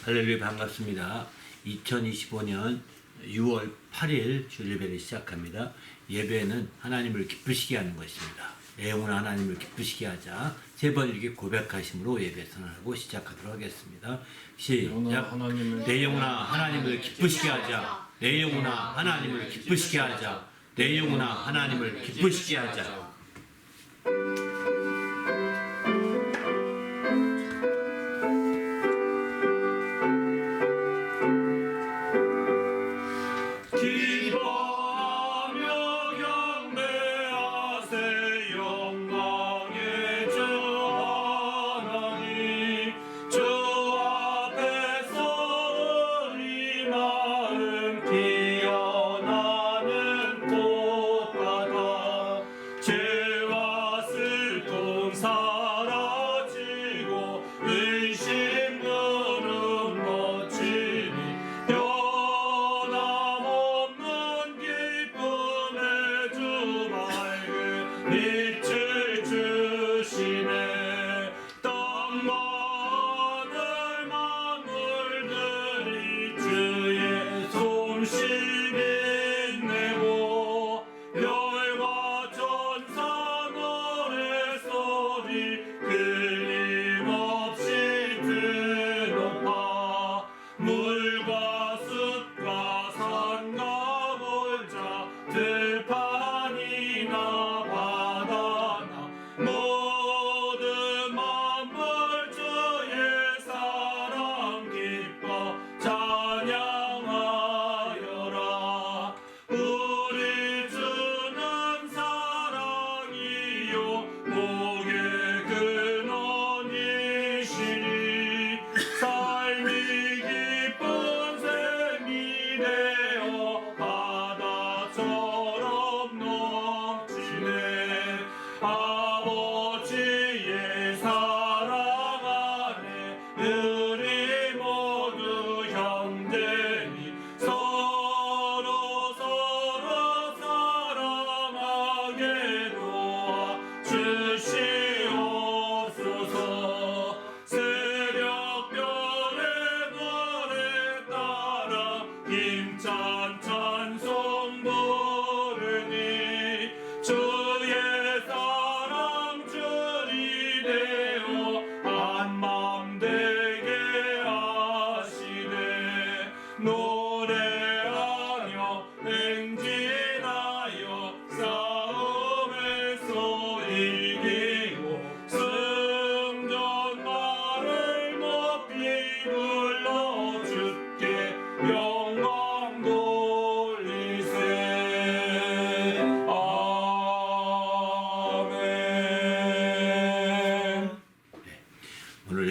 할렐루야, 반갑습니다. 2025년 6월 8일 주일 예배를 시작합니다. 예배는 하나님을 기쁘시게 하는 것입니다. 내 영혼아 하나님을 기쁘시게 하자. 세 번 이렇게 고백하심으로 예배 선언하고 시작하도록 하겠습니다. 시작. 내 영혼아 하나님을 기쁘시게 하자. 내 영혼아 하나님을 기쁘시게 하자. 내 영혼아 하나님을 기쁘시게 하자.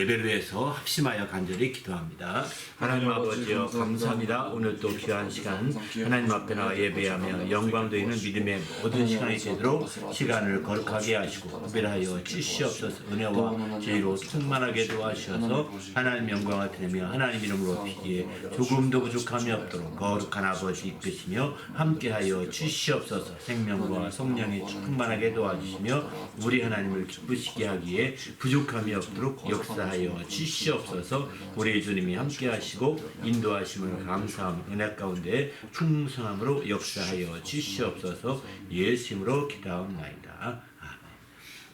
예배를 위해서 합심하여 간절히 기도합니다. 하나님 아버지여 감사합니다. 오늘 또 귀한 시간 하나님 앞에 나와 예배하며 영광되는 믿음의 모든 시간이 되도록 시간을 거룩하게 하시고 구별하여 주시옵소서. 은혜와 지혜로 충만하게 도와주셔서 하나님 영광을 드리며 하나님 이름으로 피기에 조금도 부족함이 없도록 거룩한 아버지 이끄시며 함께하여 주시옵소서. 생명과 성령이 충만하게 도와주시며 우리 하나님을 기쁘시게 하기에 부족함이 없도록 역사하여 주시옵소서. 우리 주님이 함께 하시고 인도하심을 감사함 은혜 가운데 풍성함으로 역사하여 주시옵소서. 예수 이름으로 기도하옵나이다.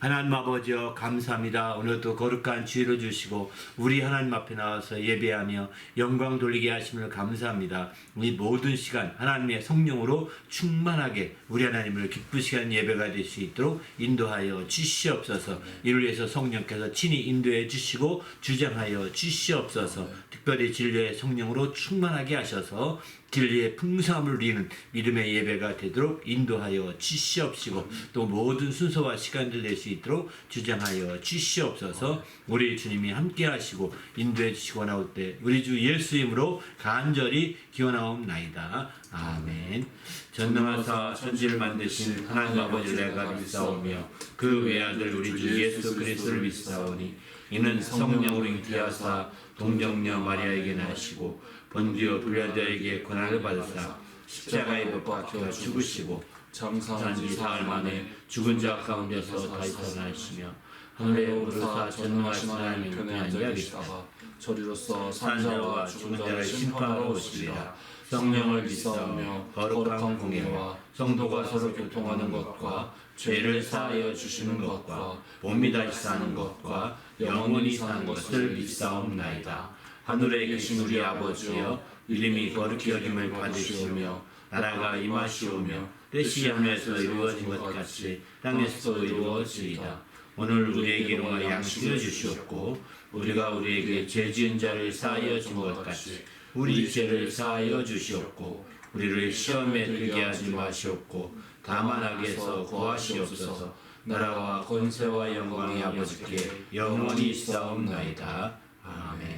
하나님 아버지여 감사합니다. 오늘도 거룩한 지혜를 주시고 우리 하나님 앞에 나와서 예배하며 영광 돌리게 하심을 감사합니다. 이 모든 시간 하나님의 성령으로 충만하게 우리 하나님을 기쁘시게 하는 예배가 될 수 있도록 인도하여 주시옵소서. 이를 위해서 성령께서 친히 인도해 주시고 주장하여 주시옵소서. 특별히 진리의 성령으로 충만하게 하셔서 진리의 풍성함을 누리는 믿음의 예배가 되도록 인도하여 주시옵시고 또 모든 순서와 시간들 낼 수 있도록 주장하여 주시옵소서. 우리 주님이 함께 하시고 인도해 주시고 나올 때 우리 주 예수 이름으로 간절히 기원하옵나이다. 아멘. 전능하사 천지를 만드신 하나님 아버지를 내가 믿사오며 그 외아들 우리 주 예수 그리스도를 믿사오니 이는 성령으로 잉태하사 동정녀 마리아에게 나시고 본디오 빌라도에게 고난을 받으사 십자가에 못 박혀 죽으시고 장사한지 사흘 만에 죽은 자 가운데서 다시 살아나시며 하늘에 오르사 전능하신 하나님 편에 앉아 계시다가 저리로서 산자와 죽은 자를 심판하러 오시리라. 성령을 믿사오며 거룩한 공예와 성도가 서로 교통하는 것과 죄를 사하여 주시는 것과 몸이 다시 사는 것과 영원히 사는 것을 믿사옵나이다. 하늘에 계신 우리 아버지여, 이름이 거룩히 여김을 받으시오며 나라가 임하시오며 뜻이 하늘에서 이루어진 것 같이 땅에서도 이루어지이다. 오늘 우리에게 일용할 양식을 주시옵고 우리가 우리에게 죄 지은 자를 사하여 준 것 같이 우리 죄를 사하여 주시옵고 우리를 시험에 들게 하지 마시옵고 다만 악에서 구하시옵소서. 나라와 권세와 영광이 아버지께 영원히 있사옵나이다. 아멘.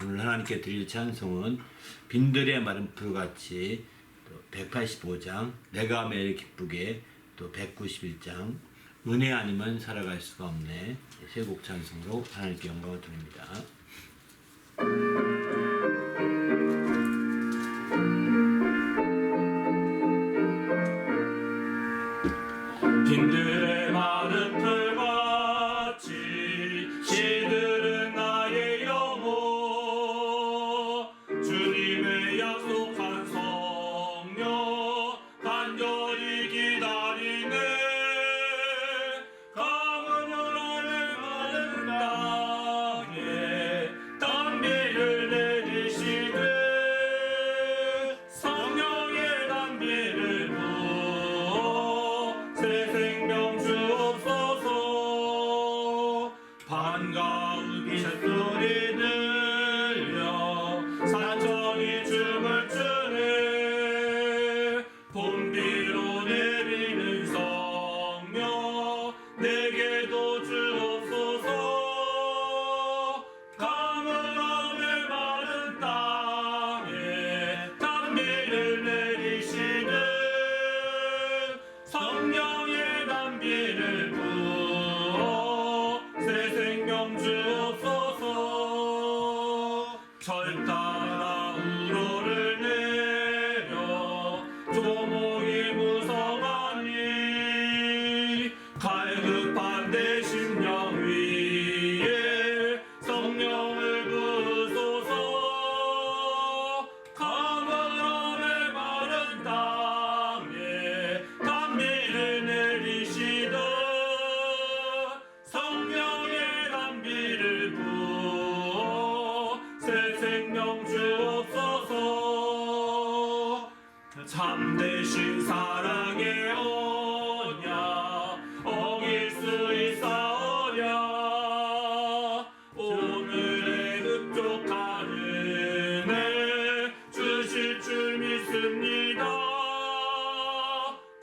오늘 하나님께 드릴 찬송은 빈들의 마른 풀같이, 또 185장 내가 매일 기쁘게, 또 191장 은혜 아니면 살아갈 수가 없네, 세 곡 찬송으로 하나님께 영광을 드립니다. 빈들의 마른 풀같이 시들은 나의 영혼, 주님의 약속한 성령 간절히 기다리네. 강은 요람의 마른 땅에 단비를 내리시네. 성령의 단비를 부어 새 생명 주옵소서. 반가운 빗소리 들려 산천이 춤을 추네. 봄비로 내리는 성령 내게도 주옵소서. 가물함의 마른 땅에 단비를 내리시는 성령의 단비를 부어 새 생명 주옵소서. 절 따라 우로를 내려 조목이 무성하니 갈급한 내 심령 위에 성령을 부으소서. 가물함의 마른 땅에 단비를 내리시듯 성령의 단비를 부어 새 생명 주옵소서. 참되신 사랑의 언약 어길 수 있사오랴. 오늘의 흡족한 은혜 주실 줄 믿습니다.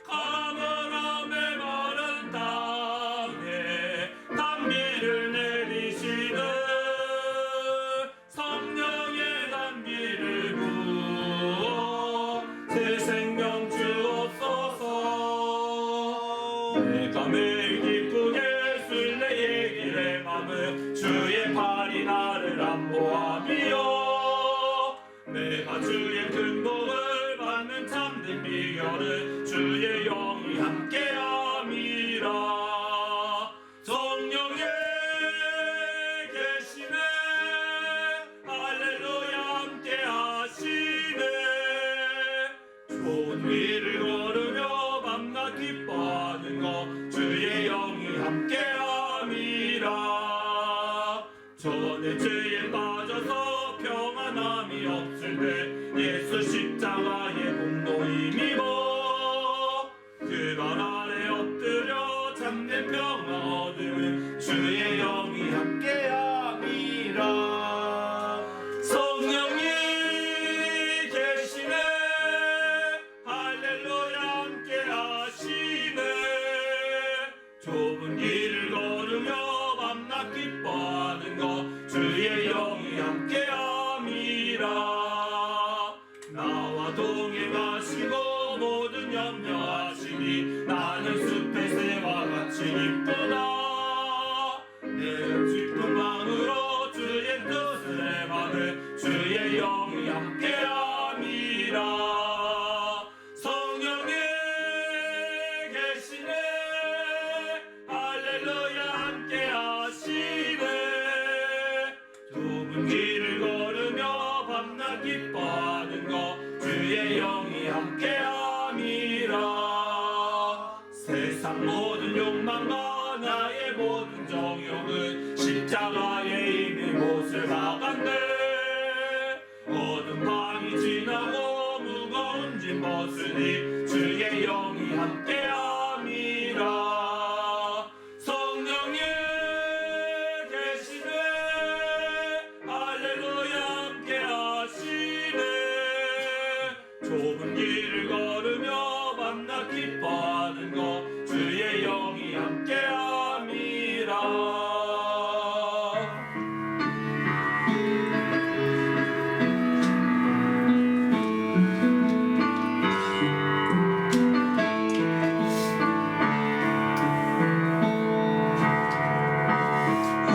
가물함의 마른 땅에 단비를 내리시듯 성령의 단비를 부어 새 생명 주옵소서. 내가 매일 기쁘게 쓸 내 얘기의 맘은 주의 팔이 나를 안보하며 내가 주의 큰 복을 받는 참된 비결은 주의 영이 함께함이라. 성령에 계시네. 할렐루야 함께하시네. 좋은 길을 걸으며 밤낮 기뻐하는 것 주의 영이 좁은 길을 걸으며 밤낮 기뻐하는 것 주의 영이 함께함이라. 나와 동행하시고 모든 염려하시니 나는 숲의 새와 같이 기쁘다. 내 기쁜 마음으로 주의 뜻을 행하네 주의 영이 함께함이라. 성령이 계시네 할렐루야 함께하시네. 좁은 길을 걸으며 밤낮 기뻐하는 것 주의 영이 함께함이라. 세상 모든 욕망과 나의 모든 정욕은 십자가에 이미 못을 박았네. 어두운 밤이 지나고 무거운 짐 벗으니 주의 영이 함께함이라. 성령이 계시네 할렐루야 함께하시네. 좁은 길을 걸으며 밤낮 기뻐하는 것 주의 영이 함께함이라.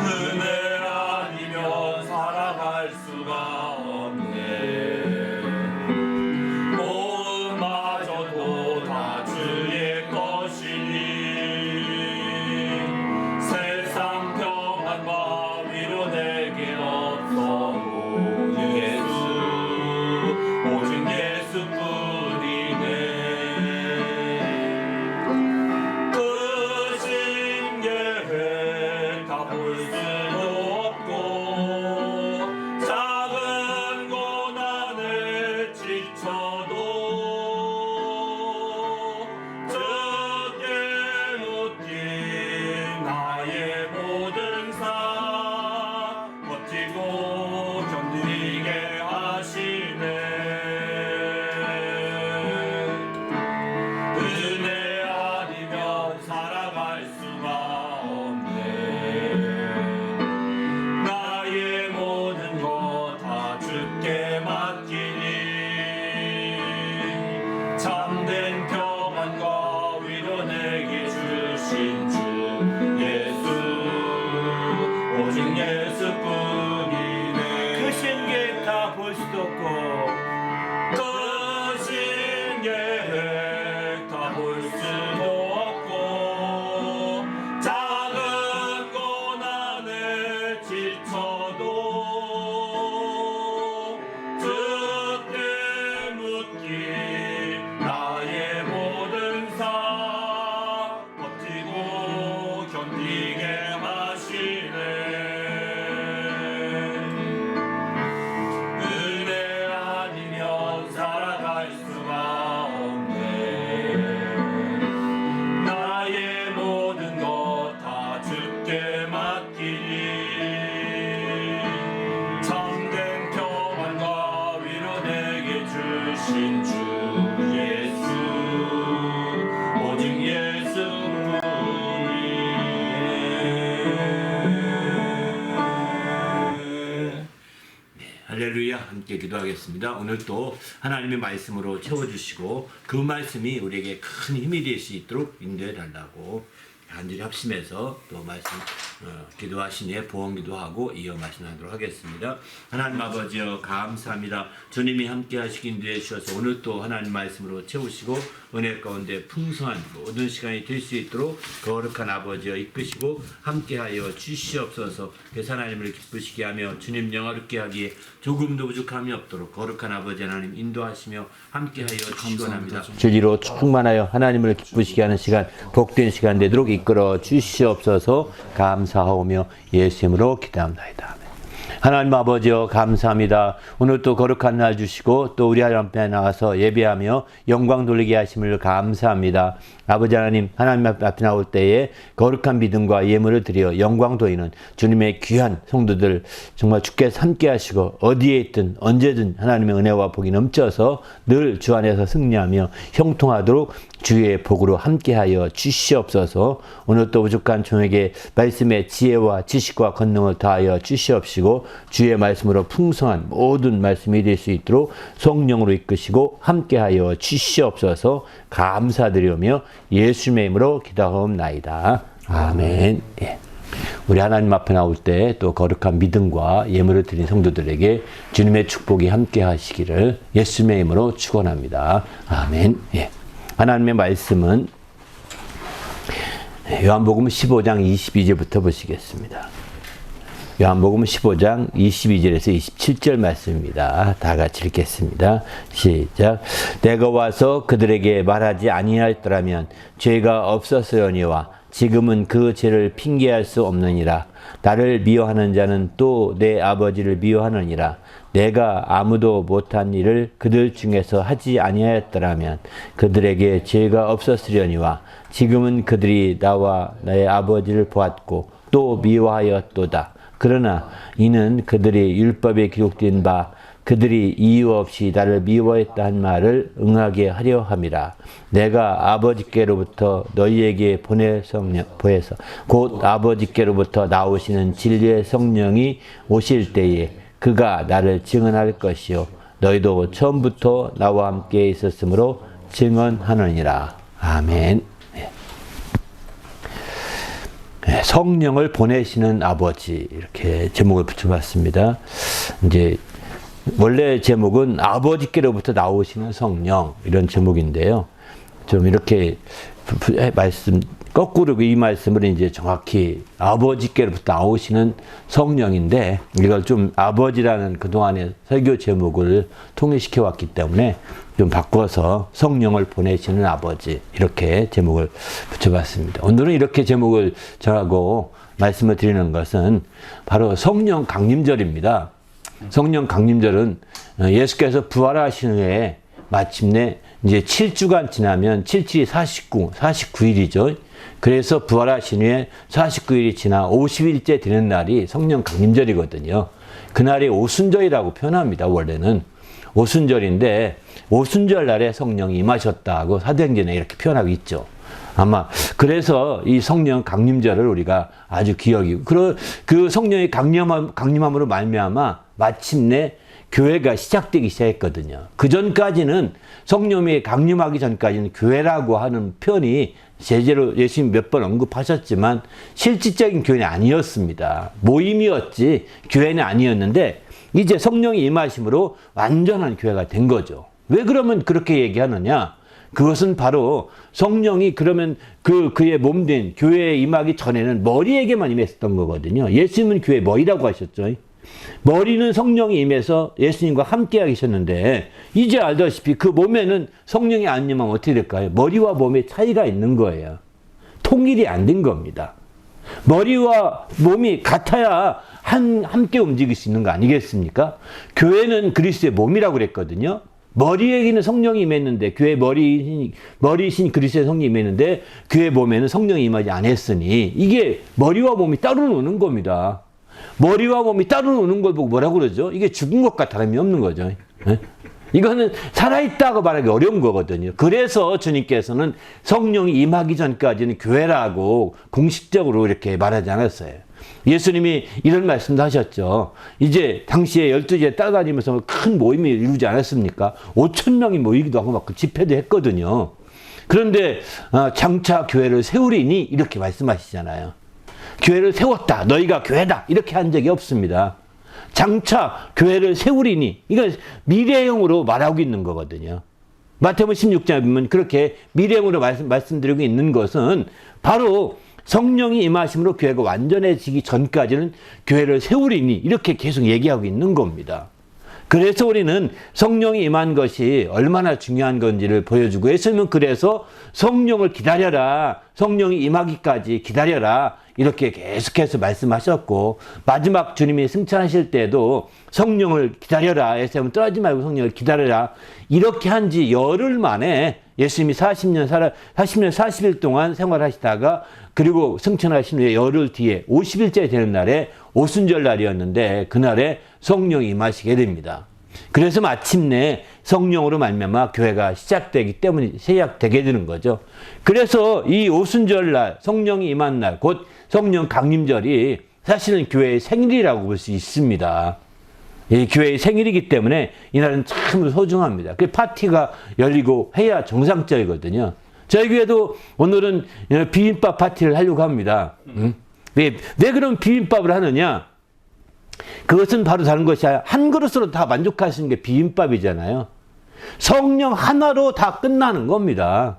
은혜 아니면 살아갈 수가 없네. 모음마저도 다 주의 것이니 세상 평안과 위로 내게 없어도 예수 오직 예수뿐이네. 끝인 계획 다 볼 수도 없고 작은 고난에 지쳐도 주께 묻긴 나의 모든 삶 버티고 견디게 하시네. 은혜 아니면 살아갈 수가 없네. 나의 모든 것 다 주께 맡기니 참된 평안과 위로 내게 주신 주 예수 오직 예수뿐이네. 크신 계획 다 볼 수도 없고 끝인 계획 다 볼 수도 없고 작은 고난에 지쳐도 주께 묻기 나의 모든 삶 버티고 견디게 하시네. 은혜 아니면 살아갈 수가 없네. 나의 모든 것 다 주께 맡기니 참된 평안과 위로 내게 주신 주 예수 오직 예수뿐이네. 할렐루야 함께 기도하겠습니다. 오늘 또 하나님의 말씀으로 채워주시고 그 말씀이 우리에게 큰 힘이 될 수 있도록 인도해 달라고 간절히 합심해서 또 말씀 기도하시니 보험 기도하고 이어 말씀하도록 하겠습니다. 하나님 아버지여 감사합니다. 주님이 함께 하시기 인도해 주셔서 오늘 또 하나님 말씀으로 채우시고 은혜 가운데 풍성한 모든 시간이 될 수 있도록 거룩한 아버지여 이끄시고 함께하여 주시옵소서. 그래서 하나님을 기쁘시게 하며 주님 영화롭게 하기에 조금도 부족함이 없도록 거룩한 아버지 하나님 인도하시며 함께하여 주시기 원합니다. 진리로 충만하여 하나님을 기쁘시게 하는 시간, 복된 시간 되도록 이끌어 주시옵소서. 감사하오며 예수 이름으로 기도합니다. 하나님 아버지여 감사합니다. 오늘 또 거룩한 날 주시고 또 우리 하나님 앞에 나가서 예배하며 영광 돌리게 하심을 감사합니다. 아버지 하나님 앞에 나올 때에 거룩한 믿음과 예물을 드려 영광 돌리는 주님의 귀한 성도들 정말 주께서 함께 하시고 어디에 있든 언제든 하나님의 은혜와 복이 넘쳐서 늘 주 안에서 승리하며 형통하도록 주의 복으로 함께하여 주시옵소서. 오늘 또 부족한 종에게 말씀의 지혜와 지식과 권능을 다하여 주시옵시고 주의 말씀으로 풍성한 모든 말씀이 될 수 있도록 성령으로 이끄시고 함께하여 주시옵소서. 감사드리며 예수님의 이름으로 기도하옵나이다. 아멘. 예. 우리 하나님 앞에 나올 때 또 거룩한 믿음과 예물을 드린 성도들에게 주님의 축복이 함께 하시기를 예수님의 이름으로 축원합니다. 아멘. 예. 하나님의 말씀은 요한복음 15장 22절부터 보시겠습니다. 요한복음 15장 22절에서 27절 말씀입니다. 다 같이 읽겠습니다. 시작. 내가 와서 그들에게 말하지 아니하였더라면 죄가 없었으려니와 지금은 그 죄를 핑계할 수 없느니라. 나를 미워하는 자는 또 내 아버지를 미워하느니라. 내가 아무도 못한 일을 그들 중에서 하지 아니하였더라면 그들에게 죄가 없었으려니와 지금은 그들이 나와 나의 아버지를 보았고 또 미워하였도다. 그러나 이는 그들이 율법에 기록된 바 그들이 이유 없이 나를 미워했다 한 말을 응하게 하려 함이라. 내가 아버지께로부터 너희에게 보내서 곧 아버지께로부터 나오시는 진리의 성령이 오실 때에 그가 나를 증언할 것이요 너희도 처음부터 나와 함께 있었으므로 증언하느니라. 아멘. 성령을 보내시는 아버지, 이렇게 제목을 붙여봤습니다. 이제 원래 제목은 아버지께로부터 나오시는 성령, 이런 제목인데요. 좀 이렇게 거꾸로 이 말씀을 이제 정확히 아버지께로부터 나오시는 성령인데, 이걸 좀 아버지라는 그동안의 설교 제목을 통일시켜 왔기 때문에 좀 바꿔서 성령을 보내시는 아버지, 이렇게 제목을 붙여봤습니다. 오늘은 이렇게 제목을 정하고 말씀을 드리는 것은 바로 성령 강림절입니다. 성령 강림절은 예수께서 부활하신 후에 마침내 이제 7주간 지나면 7, 49일이죠. 그래서 부활하신 후에 49일이 지나 50일째 되는 날이 성령 강림절이거든요. 그날이 오순절이라고 표현합니다. 원래는 오순절인데 오순절 날에 성령이 임하셨다고 사도행전에 이렇게 표현하고 있죠. 아마 그래서 이 성령 강림절을 우리가 아주 기억이고 그 성령의 강림함으로 말미암아 마침내 교회가 시작되기 시작했거든요. 그 전까지는 성령이 강림하기 전까지는 교회라고 하는 표현이 제대로 예수님 몇 번 언급하셨지만 실질적인 교회는 아니었습니다. 모임이었지 교회는 아니었는데 이제 성령이 임하심으로 완전한 교회가 된 거죠. 왜 그러면 그렇게 얘기하느냐? 그것은 바로 성령이 그러면 그의 몸된 교회에 임하기 전에는 머리에게만 임했었던 거거든요. 예수님은 교회의 머리라고 하셨죠. 머리는 성령이 임해서 예수님과 함께 계셨는데 이제 알다시피 그 몸에는 성령이 안 임하면 어떻게 될까요? 머리와 몸의 차이가 있는 거예요. 통일이 안 된 겁니다. 머리와 몸이 같아야 함께 움직일 수 있는 거 아니겠습니까? 교회는 그리스도의 몸이라고 그랬거든요. 머리에게는 성령이 임했는데 교회 머리이신 그리스도의 성령이 임했는데 교회 몸에는 성령이 임하지 않았으니 이게 머리와 몸이 따로 노는 겁니다. 머리와 몸이 따로 노는 걸 보고 뭐라고 그러죠? 이게 죽은 것과 다름이 없는 거죠. 네? 이거는 살아있다고 말하기 어려운 거거든요. 그래서 주님께서는 성령이 임하기 전까지는 교회라고 공식적으로 이렇게 말하지 않았어요. 예수님이 이런 말씀도 하셨죠. 이제 당시에 12지에 따라다니면서 큰 모임이 이루지 않았습니까? 5,000명이 모이기도 하고 막 그 집회도 했거든요. 그런데 장차 교회를 세우리니 이렇게 말씀하시잖아요. 교회를 세웠다. 너희가 교회다. 이렇게 한 적이 없습니다. 장차 교회를 세우리니 이건 미래형으로 말하고 있는 거거든요. 마태복음 16장에 보면 그렇게 미래형으로 말씀드리고 있는 것은 바로 성령이 임하심으로 교회가 완전해지기 전까지는 교회를 세우리니 이렇게 계속 얘기하고 있는 겁니다. 그래서 우리는 성령이 임한 것이 얼마나 중요한 건지를 보여주고 예수님은 그래서 성령을 기다려라. 성령이 임하기까지 기다려라. 이렇게 계속해서 말씀하셨고 마지막 주님이 승천하실 때도 성령을 기다려라. 예수님은 떠나지 말고 성령을 기다려라. 이렇게 한 지 열흘 만에 예수님이 40년 40일 동안 생활하시다가 그리고 승천하신 후에 열흘 뒤에 50일째 되는 날에 오순절 날이었는데 그날에 성령이 임하시게 됩니다. 그래서 마침내 성령으로 말미암아 교회가 시작되게 되는 거죠. 그래서 이 오순절 날, 성령이 임한 날, 곧 성령 강림절이 사실은 교회의 생일이라고 볼 수 있습니다. 이 교회의 생일이기 때문에 이날은 참 소중합니다. 그 파티가 열리고 해야 정상적이거든요. 저희 교회도 오늘은 비빔밥 파티를 하려고 합니다. 왜 그럼 비빔밥을 하느냐? 그것은 바로 다른 것이 아니라 한 그릇으로 다 만족할 수 있는 게 비빔밥이잖아요. 성령 하나로 다 끝나는 겁니다.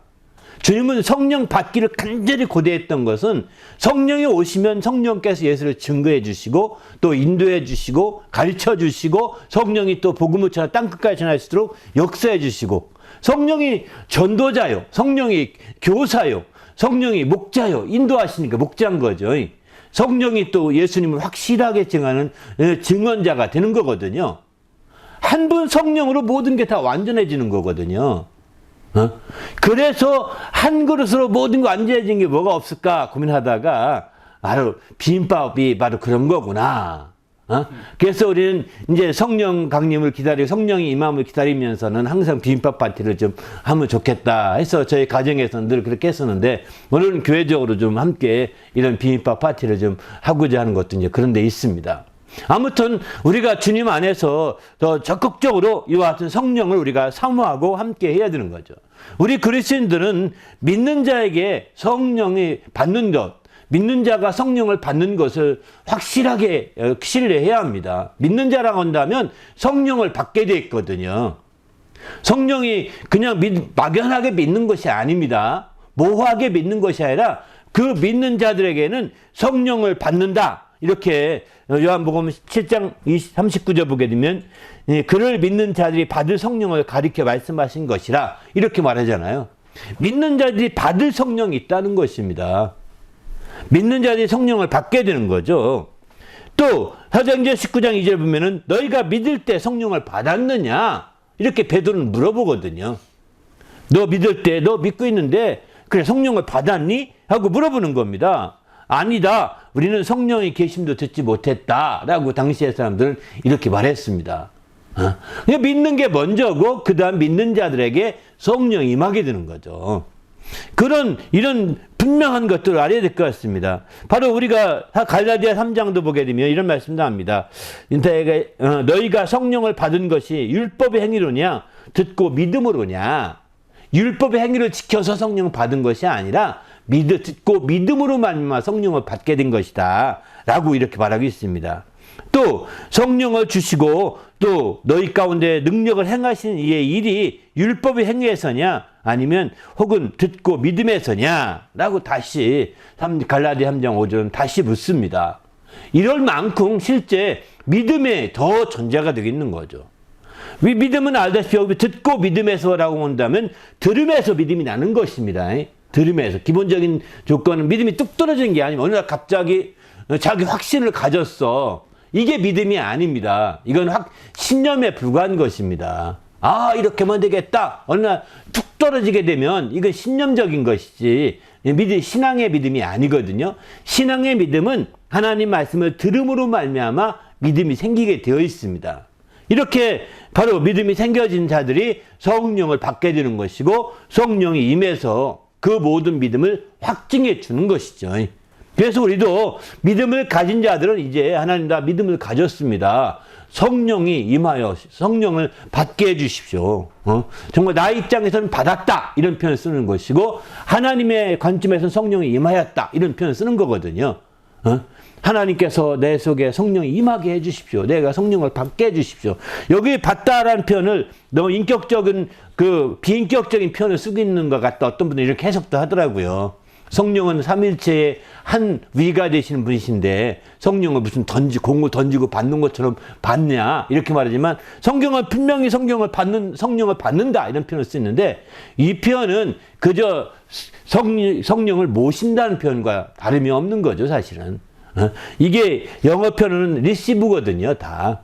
주님은 성령 받기를 간절히 고대했던 것은 성령이 오시면 성령께서 예수를 증거해 주시고 또 인도해 주시고 가르쳐 주시고 성령이 또 복음을 전하 땅끝까지 전할 수 있도록 역사해 주시고 성령이 전도자요, 성령이 교사요, 성령이 목자요, 인도하시니까 목자인 거죠. 성령이 또 예수님을 확실하게 증하는 증언자가 되는 거거든요. 한 분 성령으로 모든 게 다 완전해지는 거거든요. 그래서 한 그릇으로 모든 거 완전해진 게 뭐가 없을까 고민하다가 바로 비빔밥이 바로 그런 거구나. 그래서 우리는 이제 성령 강림을 기다리고 성령이 임함을 기다리면서는 항상 비빔밥 파티를 좀 하면 좋겠다 해서 저희 가정에서는 늘 그렇게 했었는데 오늘은 교회적으로 좀 함께 이런 비빔밥 파티를 좀 하고자 하는 것도 이제 그런 데 있습니다. 아무튼 우리가 주님 안에서 더 적극적으로 이와 같은 성령을 우리가 사모하고 함께 해야 되는 거죠. 우리 그리스도인들은 믿는 자에게 성령이 받는 것, 믿는 자가 성령을 받는 것을 확실하게 신뢰해야 합니다. 믿는 자라고 한다면 성령을 받게 돼 있거든요. 성령이 그냥 막연하게 믿는 것이 아닙니다. 모호하게 믿는 것이 아니라 그 믿는 자들에게는 성령을 받는다. 이렇게 요한복음 7장 39절 보게 되면 그를 믿는 자들이 받을 성령을 가리켜 말씀하신 것이라 이렇게 말하잖아요. 믿는 자들이 받을 성령이 있다는 것입니다. 믿는 자들이 성령을 받게 되는 거죠. 또 사도행전 19장 2절 보면은 너희가 믿을 때 성령을 받았느냐 이렇게 베드로는 물어보거든요. 너 믿을 때 너 믿고 있는데 그래 성령을 받았니? 하고 물어보는 겁니다. 아니다. 우리는 성령의 계심도 듣지 못했다라고 당시의 사람들은 이렇게 말했습니다. 그냥 믿는 게 먼저고 그 다음 믿는 자들에게 성령이 임하게 되는 거죠. 이런 분명한 것들을 알아야 될 것 같습니다. 바로 우리가 갈라디아 3장도 보게 되면 이런 말씀도 합니다. 너희가 성령을 받은 것이 율법의 행위로냐 듣고 믿음으로냐. 율법의 행위를 지켜서 성령을 받은 것이 아니라 듣고 믿음으로 말미암아 성령을 받게 된 것이다 라고 이렇게 말하고 있습니다. 또 성령을 주시고 또 너희 가운데 능력을 행하신 이의 일이 율법의 행위에서냐 아니면 혹은 듣고 믿음에서냐 라고 다시 갈라디아 3장 5절은 다시 묻습니다. 이럴 만큼 실제 믿음에 더 전제가 되겠는 거죠. 믿음은 알다시피 듣고 믿음에서라고 한다면 들음에서 믿음이 나는 것입니다. 들음에서 기본적인 조건은 믿음이 뚝 떨어지는 게 아니면 어느 날 갑자기 자기 확신을 가졌어. 이게 믿음이 아닙니다. 이건 신념에 불과한 것입니다. 아 이렇게만 되겠다. 어느 날 툭 떨어지게 되면 이건 신념적인 것이지 신앙의 믿음이 아니거든요. 신앙의 믿음은 하나님 말씀을 들음으로 말미암아 믿음이 생기게 되어 있습니다. 이렇게 바로 믿음이 생겨진 자들이 성령을 받게 되는 것이고 성령이 임해서 그 모든 믿음을 확증해 주는 것이죠. 그래서 우리도 믿음을 가진 자들은 이제 하나님 다 믿음을 가졌습니다. 성령이 임하여 성령을 받게 해주십시오. 정말 나의 입장에서는 받았다 이런 표현을 쓰는 것이고 하나님의 관점에서는 성령이 임하였다 이런 표현을 쓰는 거거든요. 하나님께서 내 속에 성령이 임하게 해주십시오. 내가 성령을 받게 해주십시오. 여기 받다라는 표현을 너무 인격적인 비인격적인 표현을 쓰고 있는 것 같다. 어떤 분들은 이렇게 해석도 하더라고요. 성령은 삼일체의 한 위가 되시는 분이신데 성령을 무슨 공을 던지고 받는 것처럼 받냐 이렇게 말하지만 성경은 분명히 성령을 받는다 이런 표현을 쓰는데 이 표현은 그저 성령을 모신다는 표현과 다름이 없는 거죠 사실은. 이게 영어 표현은 receive거든요 다.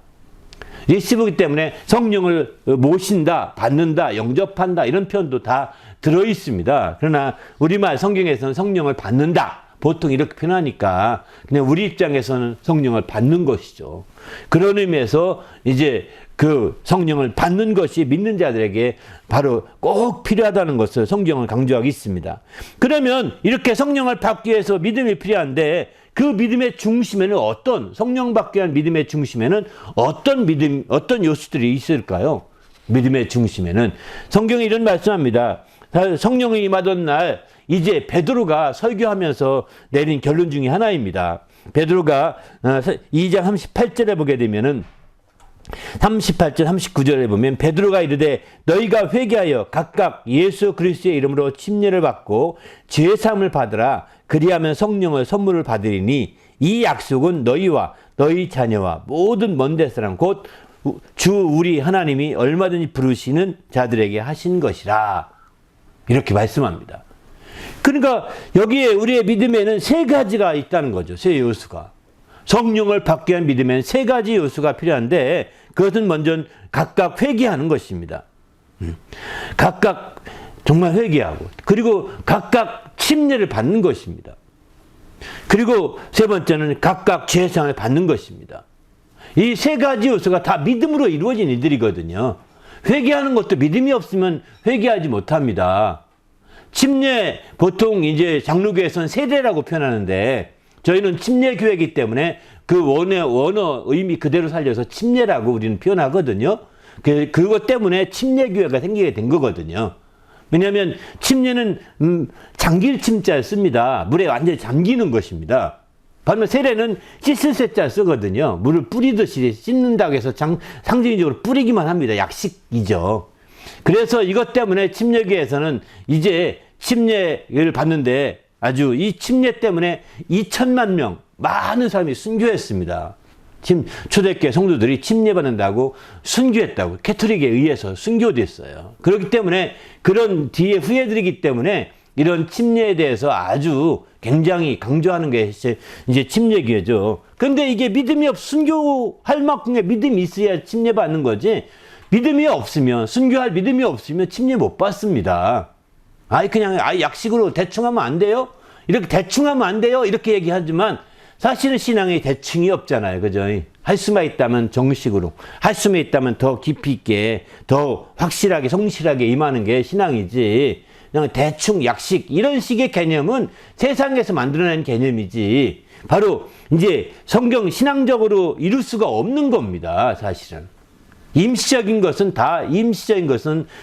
리시브이기 때문에 성령을 모신다, 받는다, 영접한다 이런 표현도 다 들어 있습니다. 그러나 우리말 성경에서는 성령을 받는다. 보통 이렇게 표현하니까 그냥 우리 입장에서는 성령을 받는 것이죠. 그런 의미에서 이제 그 성령을 받는 것이 믿는 자들에게 바로 꼭 필요하다는 것을 성경을 강조하고 있습니다. 그러면 이렇게 성령을 받기 위해서 믿음이 필요한데 그 믿음의 중심에는 성령 받기 위한 믿음의 중심에는 어떤 요소들이 있을까요? 믿음의 중심에는 성경에 이런 말씀합니다. 성령이 임하던 날 이제 베드로가 설교하면서 내린 결론 중에 하나입니다. 베드로가 2장 38절에 보게 되면은 38절 39절에 보면 베드로가 이르되 너희가 회개하여 각각 예수 그리스도의 이름으로 침례를 받고 죄 사함을 받으라. 그리하면 성령의 선물을 받으리니 이 약속은 너희와 너희 자녀와 모든 먼데 사람 곧 주 우리 하나님이 얼마든지 부르시는 자들에게 하신 것이라. 이렇게 말씀합니다. 그러니까 여기에 우리의 믿음에는 세 가지가 있다는 거죠. 세 요소가. 성령을 받기 위한 믿음에는 세 가지 요소가 필요한데 그것은 먼저 각각 회개하는 것입니다. 각각 정말 회개하고 그리고 각각 침례를 받는 것입니다. 그리고 세 번째는 각각 죄상을 받는 것입니다. 이 세 가지 요소가 다 믿음으로 이루어진 일들이거든요. 회개하는 것도 믿음이 없으면 회개하지 못합니다. 침례 보통 이제 장로교에서는 세례라고 표현하는데 저희는 침례교회이기 때문에 그 원어 의미 그대로 살려서 침례라고 우리는 표현하거든요. 그것 때문에 침례교회가 생기게 된 거거든요. 왜냐하면 침례는 잠길 침자를 씁니다. 물에 완전히 잠기는 것입니다. 반면 세례는 씻을 세자 쓰거든요. 물을 뿌리듯이 씻는다고 해서 상징적으로 뿌리기만 합니다. 약식이죠. 그래서 이것 때문에 침례교회에서는 이제 침례를 받는데 아주 이 침례 때문에 2천만 명 많은 사람이 순교했습니다. 초대교회 성도들이 침례받는다고 순교했다고 카톨릭에 의해서 순교됐어요. 그렇기 때문에 그런 뒤에 후예들이기 때문에 이런 침례에 대해서 아주 굉장히 강조하는 게 이제 침례교회죠. 그런데 이게 순교할 만큼의 믿음이 있어야 침례받는 거지 믿음이 없으면 순교할 믿음이 없으면 침례 못 받습니다. 그냥 약식으로 대충 하면 안 돼요? 이렇게 대충 하면 안 돼요? 이렇게 얘기하지만 사실은 신앙이 대충이 없잖아요. 그죠? 할 수만 있다면 정식으로, 할 수만 있다면 더 깊이 있게, 더 확실하게, 성실하게 임하는 게 신앙이지. 그냥 대충 약식 이런 식의 개념은 세상에서 만들어낸 개념이지. 바로 이제 성경 신앙적으로 이룰 수가 없는 겁니다. 사실은. 임시적인 것은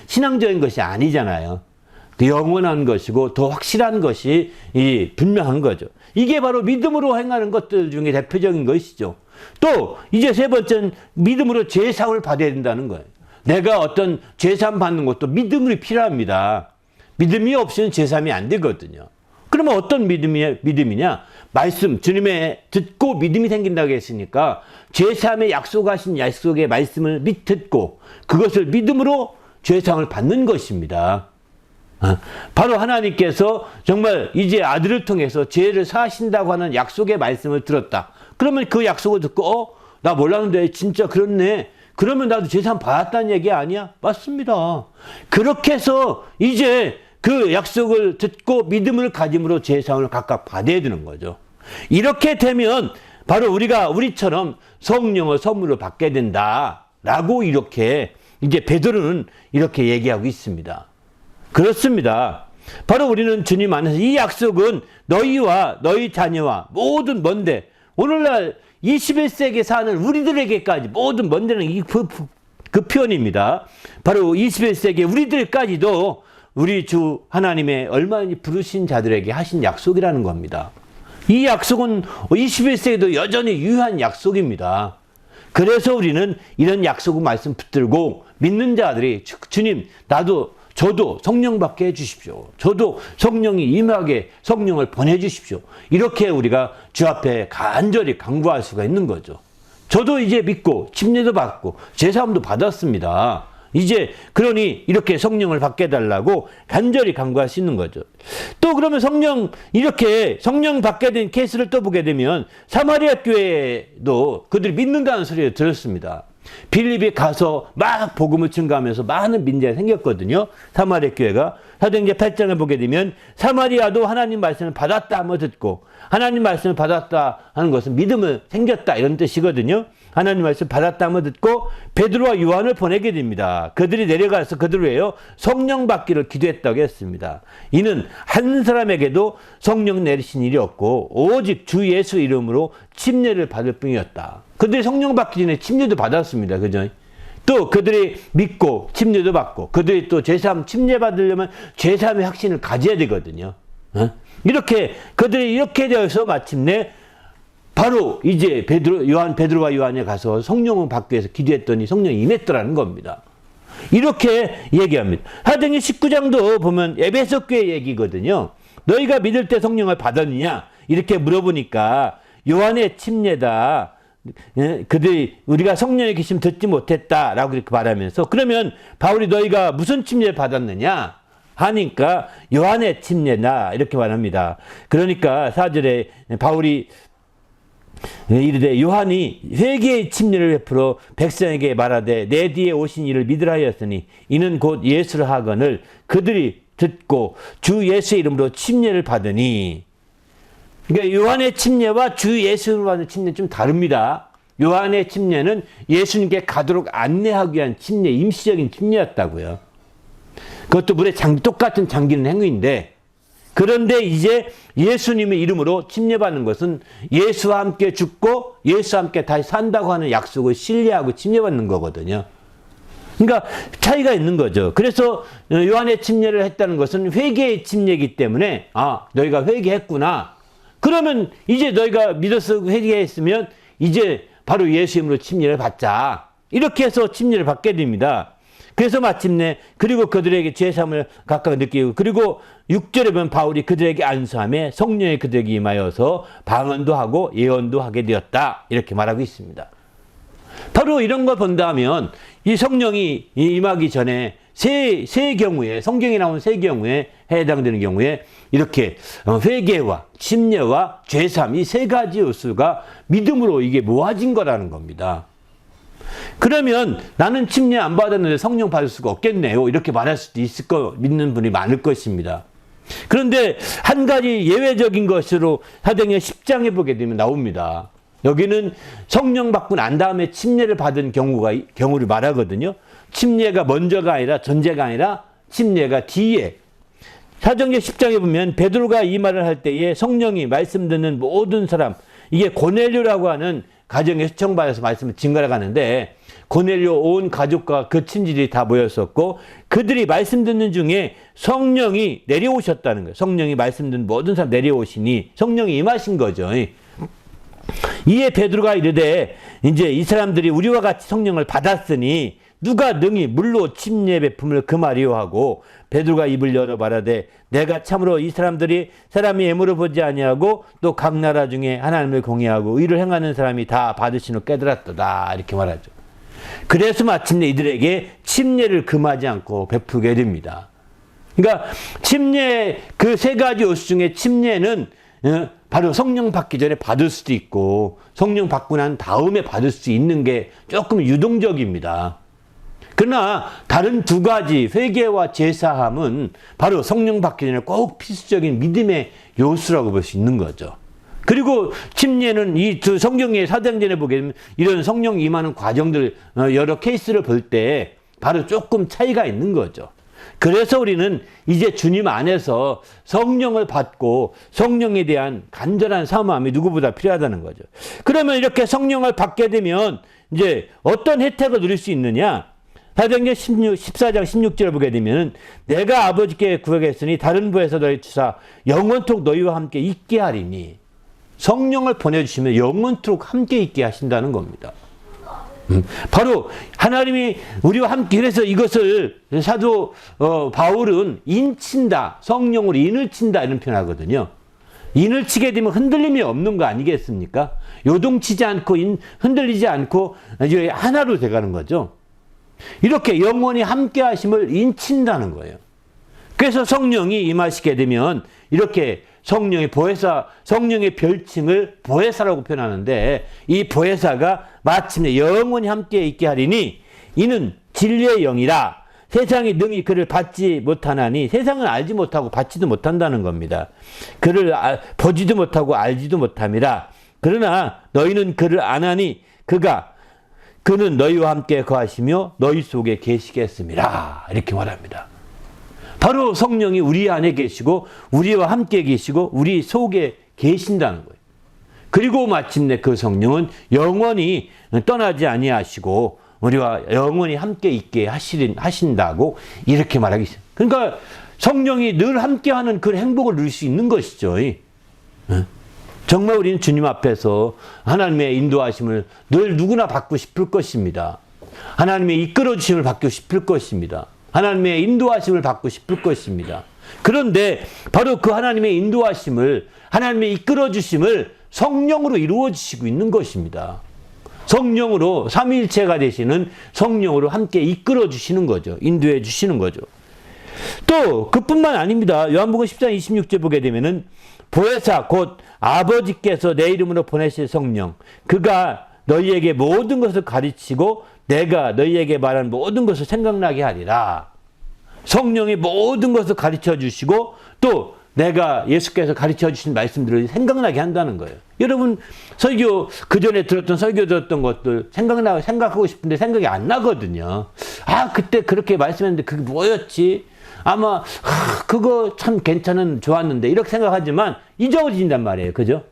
신앙적인 것이 아니잖아요. 영원한 것이고 더 확실한 것이 분명한 거죠. 이게 바로 믿음으로 행하는 것들 중에 대표적인 것이죠. 또 이제 세 번째는 믿음으로 죄사함을 받아야 된다는 거예요. 내가 어떤 죄사함 받는 것도 믿음이 필요합니다. 믿음이 없이는 죄사함이 안 되거든요. 그러면 어떤 믿음이냐? 말씀, 주님의 듣고 믿음이 생긴다고 했으니까 죄사함의 약속하신 약속의 말씀을 듣고 그것을 믿음으로 죄사함을 받는 것입니다. 바로 하나님께서 정말 이제 아들을 통해서 죄를 사하신다고 하는 약속의 말씀을 들었다. 그러면 그 약속을 듣고 나 몰랐는데 진짜 그렇네. 그러면 나도 죄사함 받았다는 얘기 아니야? 맞습니다. 그렇게 해서 이제 그 약속을 듣고 믿음을 가짐으로 죄사함을 각각 받아야 되는 거죠. 이렇게 되면 바로 우리처럼 성령을 선물로 받게 된다라고 이렇게 이제 베드로는 이렇게 얘기하고 있습니다. 그렇습니다. 바로 우리는 주님 안에서 이 약속은 너희와 너희 자녀와 모든 먼데 오늘날 21세기 사는 우리들에게까지 모든 먼데는 그 표현입니다. 바로 21세기 우리들까지도 우리 주 하나님의 얼마나 부르신 자들에게 하신 약속이라는 겁니다. 이 약속은 21세기도 여전히 유효한 약속입니다. 그래서 우리는 이런 약속을 말씀 붙들고 믿는 자들이 주님 저도 성령 받게 해주십시오. 저도 성령이 임하게 성령을 보내주십시오. 이렇게 우리가 주 앞에 간절히 간구할 수가 있는 거죠. 저도 이제 믿고 침례도 받고 제사함도 받았습니다. 이제 그러니 이렇게 성령을 받게 해달라고 간절히 간구할 수 있는 거죠. 또 그러면 이렇게 성령 받게 된 케이스를 또 보게 되면 사마리아 교회도 그들이 믿는다는 소리를 들었습니다. 빌립이 가서 막 복음을 증거하면서 많은 민자가 생겼거든요. 사마리아 교회가. 사도행전 8장을 보게 되면 사마리아도 하나님 말씀을 받았다 하며 듣고, 하나님 말씀을 받았다 하는 것은 믿음을 생겼다 이런 뜻이거든요. 하나님 말씀을 받았다 하며 듣고 베드로와 요한을 보내게 됩니다. 그들이 내려가서 그들에요 성령 받기를 기도했다고 했습니다. 이는 한 사람에게도 성령 내리신 일이 없고 오직 주 예수 이름으로 침례를 받을 뿐이었다. 그들이 성령 받기 전에 침례도 받았습니다. 그죠? 또 그들이 믿고 침례도 받고, 그들이 또 제사함 침례 받으려면 제사함의 확신을 가져야 되거든요. 이렇게 그들이 이렇게 되어서 마침내 바로 이제 베드로와 요한에 가서 성령을 받기 위해서 기도했더니 성령이 임했더라는 겁니다. 이렇게 얘기합니다. 사도행전 19장도 보면 에베소 교회 얘기거든요. 너희가 믿을 때 성령을 받았느냐? 이렇게 물어보니까 요한의 침례다. 그들이 우리가 성령의 계심 듣지 못했다라고 그렇게 말하면서, 그러면 바울이 너희가 무슨 침례를 받았느냐 하니까 요한의 침례다 이렇게 말합니다. 그러니까 4절에 바울이 이르되 요한이 회개의 침례를 베풀어 백성에게 말하되 내 뒤에 오신 이를 믿으라 하였으니 이는 곧 예수를 하거늘 그들이 듣고 주 예수의 이름으로 침례를 받으니. 그러니까 요한의 침례와 주 예수를 받는 침례는 좀 다릅니다. 요한의 침례는 예수님께 가도록 안내하기 위한 침례, 임시적인 침례였다고요. 그것도 물에 똑같은 잠기는 행위인데, 그런데 이제 예수님의 이름으로 침례받는 것은 예수와 함께 죽고 예수와 함께 다시 산다고 하는 약속을 신뢰하고 침례받는 거거든요. 그러니까 차이가 있는 거죠. 그래서 요한의 침례를 했다는 것은 회개의 침례이기 때문에, 아, 너희가 회개했구나. 그러면 이제 너희가 믿어서 회개했으면 이제 바로 예수 이름으로 침례를 받자. 이렇게 해서 침례를 받게 됩니다. 그래서 마침내 그리고 그들에게 죄사함을 각각 느끼고, 그리고 6절에 보면 바울이 그들에게 안수함에 성령이 그들에게 임하여서 방언도 하고 예언도 하게 되었다 이렇게 말하고 있습니다. 바로 이런 걸 본다면 이 성령이 임하기 전에 세 경우에, 성경에 나온 세 경우에 해당되는 경우에 이렇게 회개와 침례와 죄사함 이 세 가지 요소가 믿음으로 이게 모아진 거라는 겁니다. 그러면 나는 침례 안 받았는데 성령 받을 수가 없겠네요. 이렇게 말할 수도 있을 거 믿는 분이 많을 것입니다. 그런데 한 가지 예외적인 것으로 사도행전 10장에 보게 되면 나옵니다. 여기는 성령 받고 난 다음에 침례를 받은 경우를 말하거든요. 침례가 먼저가 아니라 전제가 아니라 침례가 뒤에. 사도행전 10장에 보면 베드로가 이 말을 할 때에 성령이 말씀 듣는 모든 사람, 이게 고넬료라고 하는 가정에 초청받아서 말씀을 증거해 가는데, 고넬료 온 가족과 그 친지들이 다 모였었고 그들이 말씀 듣는 중에 성령이 내려오셨다는 거예요. 성령이 말씀 듣는 모든 사람 내려오시니 성령이 임하신 거죠. 이에 베드로가 이르되 이제 이 사람들이 우리와 같이 성령을 받았으니 누가 능히 물로 침례 베품을 금하리요 하고, 베드로가 입을 열어 말하되 내가 참으로 이 사람들이 사람이 예물을 보지 아니하고 또 각 나라 중에 하나님을 공의하고 의를 행하는 사람이 다 받으시는 깨달았도다 이렇게 말하죠. 그래서 마침내 이들에게 침례를 금하지 않고 베푸게 됩니다. 그러니까 침례 그 세 가지 요소 중에 침례는 바로 성령 받기 전에 받을 수도 있고 성령 받고 난 다음에 받을 수 있는 게 조금 유동적입니다. 그러나 다른 두 가지 회개와 제사함은 바로 성령 받기 전에 꼭 필수적인 믿음의 요소라고 볼 수 있는 거죠. 그리고 침례는 이 두 성경의 사도행전에 보게 되면 이런 성령 임하는 과정들 여러 케이스를 볼 때 바로 조금 차이가 있는 거죠. 그래서 우리는 이제 주님 안에서 성령을 받고 성령에 대한 간절한 사모함이 누구보다 필요하다는 거죠. 그러면 이렇게 성령을 받게 되면 이제 어떤 혜택을 누릴 수 있느냐? 사도행전 14장 16절을 보게 되면 내가 아버지께 구하겠으니 다른 부에서 너희 주사 영원토록 너희와 함께 있게 하리니, 성령을 보내주시면 영원토록 함께 있게 하신다는 겁니다. 바로 하나님이 우리와 함께, 그래서 이것을 사도 바울은 인친다, 성령으로 인을 친다 이런 표현하거든요. 인을 치게 되면 흔들림이 없는 거 아니겠습니까? 요동치지 않고 흔들리지 않고 이제 하나로 돼가는 거죠. 이렇게 영원히 함께 하심을 인친다는 거예요. 그래서 성령이 임하시게 되면 이렇게 성령의 보혜사, 성령의 별칭을 보혜사라고 표현하는데 이 보혜사가 마침내 영원히 함께 있게 하리니 이는 진리의 영이라 세상이 능히 그를 받지 못하나니 세상은 알지 못하고 받지도 못한다는 겁니다. 그를 보지도 못하고 알지도 못함이라. 그러나 너희는 그를 아나니 그는 너희와 함께 거하시며 너희 속에 계시겠음이라. 이렇게 말합니다. 바로 성령이 우리 안에 계시고 우리와 함께 계시고 우리 속에 계신다는 거예요. 그리고 마침내 그 성령은 영원히 떠나지 아니하시고 우리와 영원히 함께 있게 하신다고 이렇게 말하기 있어요. 그러니까 성령이 늘 함께하는 그 행복을 누릴 수 있는 것이죠. 정말 우리는 주님 앞에서 하나님의 인도하심을 늘 누구나 받고 싶을 것입니다. 하나님의 이끌어 주심을 받고 싶을 것입니다. 하나님의 인도하심을 받고 싶을 것입니다. 그런데 바로 그 하나님의 인도하심을, 하나님의 이끌어 주심을 성령으로 이루어 주시고 있는 것입니다. 성령으로, 삼위일체가 되시는 성령으로 함께 이끌어 주시는 거죠. 인도해 주시는 거죠. 또 그뿐만 아닙니다. 요한복음 10장 26절 보게 되면은 보혜사 곧 아버지께서 내 이름으로 보내실 성령, 그가 너희에게 모든 것을 가르치고 내가 너희에게 말한 모든 것을 생각나게 하리라. 성령이 모든 것을 가르쳐 주시고 또 내가 예수께서 가르쳐 주신 말씀들을 생각나게 한다는 거예요. 여러분 설교 그전에 들었던 설교 들었던 것들 생각하고 싶은데 생각이 안 나거든요. 아 그때 그렇게 말씀했는데 그게 뭐였지? 아마 그거 참 좋았는데 이렇게 생각하지만 잊어진단 말이에요. 그죠?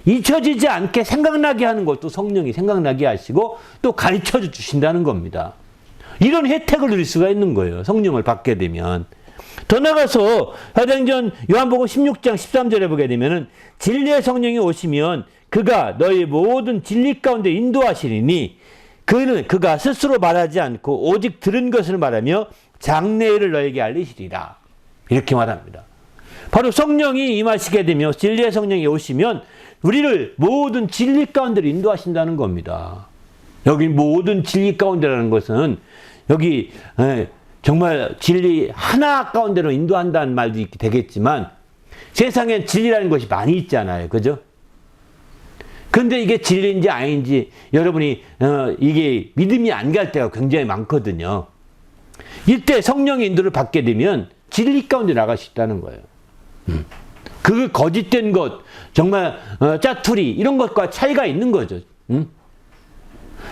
잊혀지지 않게 생각나게 하는 것도 성령이 생각나게 하시고 또 가르쳐 주신다는 겁니다. 이런 혜택을 누릴 수가 있는 거예요. 성령을 받게 되면. 더 나가서 사도행전 요한복음 16장 13절에 보게 되면은 진리의 성령이 오시면 그가 너희 모든 진리 가운데 인도하시리니 그가 스스로 말하지 않고 오직 들은 것을 말하며 장래일을 너에게 알리시리라. 이렇게 말합니다. 바로 성령이 임하시게 되며 진리의 성령이 오시면 우리를 모든 진리 가운데로 인도하신다는 겁니다. 여기 모든 진리 가운데라는 것은 여기 정말 진리 하나 가운데로 인도한다는 말도 되겠지만 세상엔 진리라는 것이 많이 있잖아요. 그죠? 근데 이게 진리인지 아닌지 여러분이 이게 믿음이 안 갈 때가 굉장히 많거든요. 이때 성령의 인도를 받게 되면 진리 가운데 나갈 수 있다는 거예요. 그 거짓된 것, 정말 짜투리 이런 것과 차이가 있는 거죠.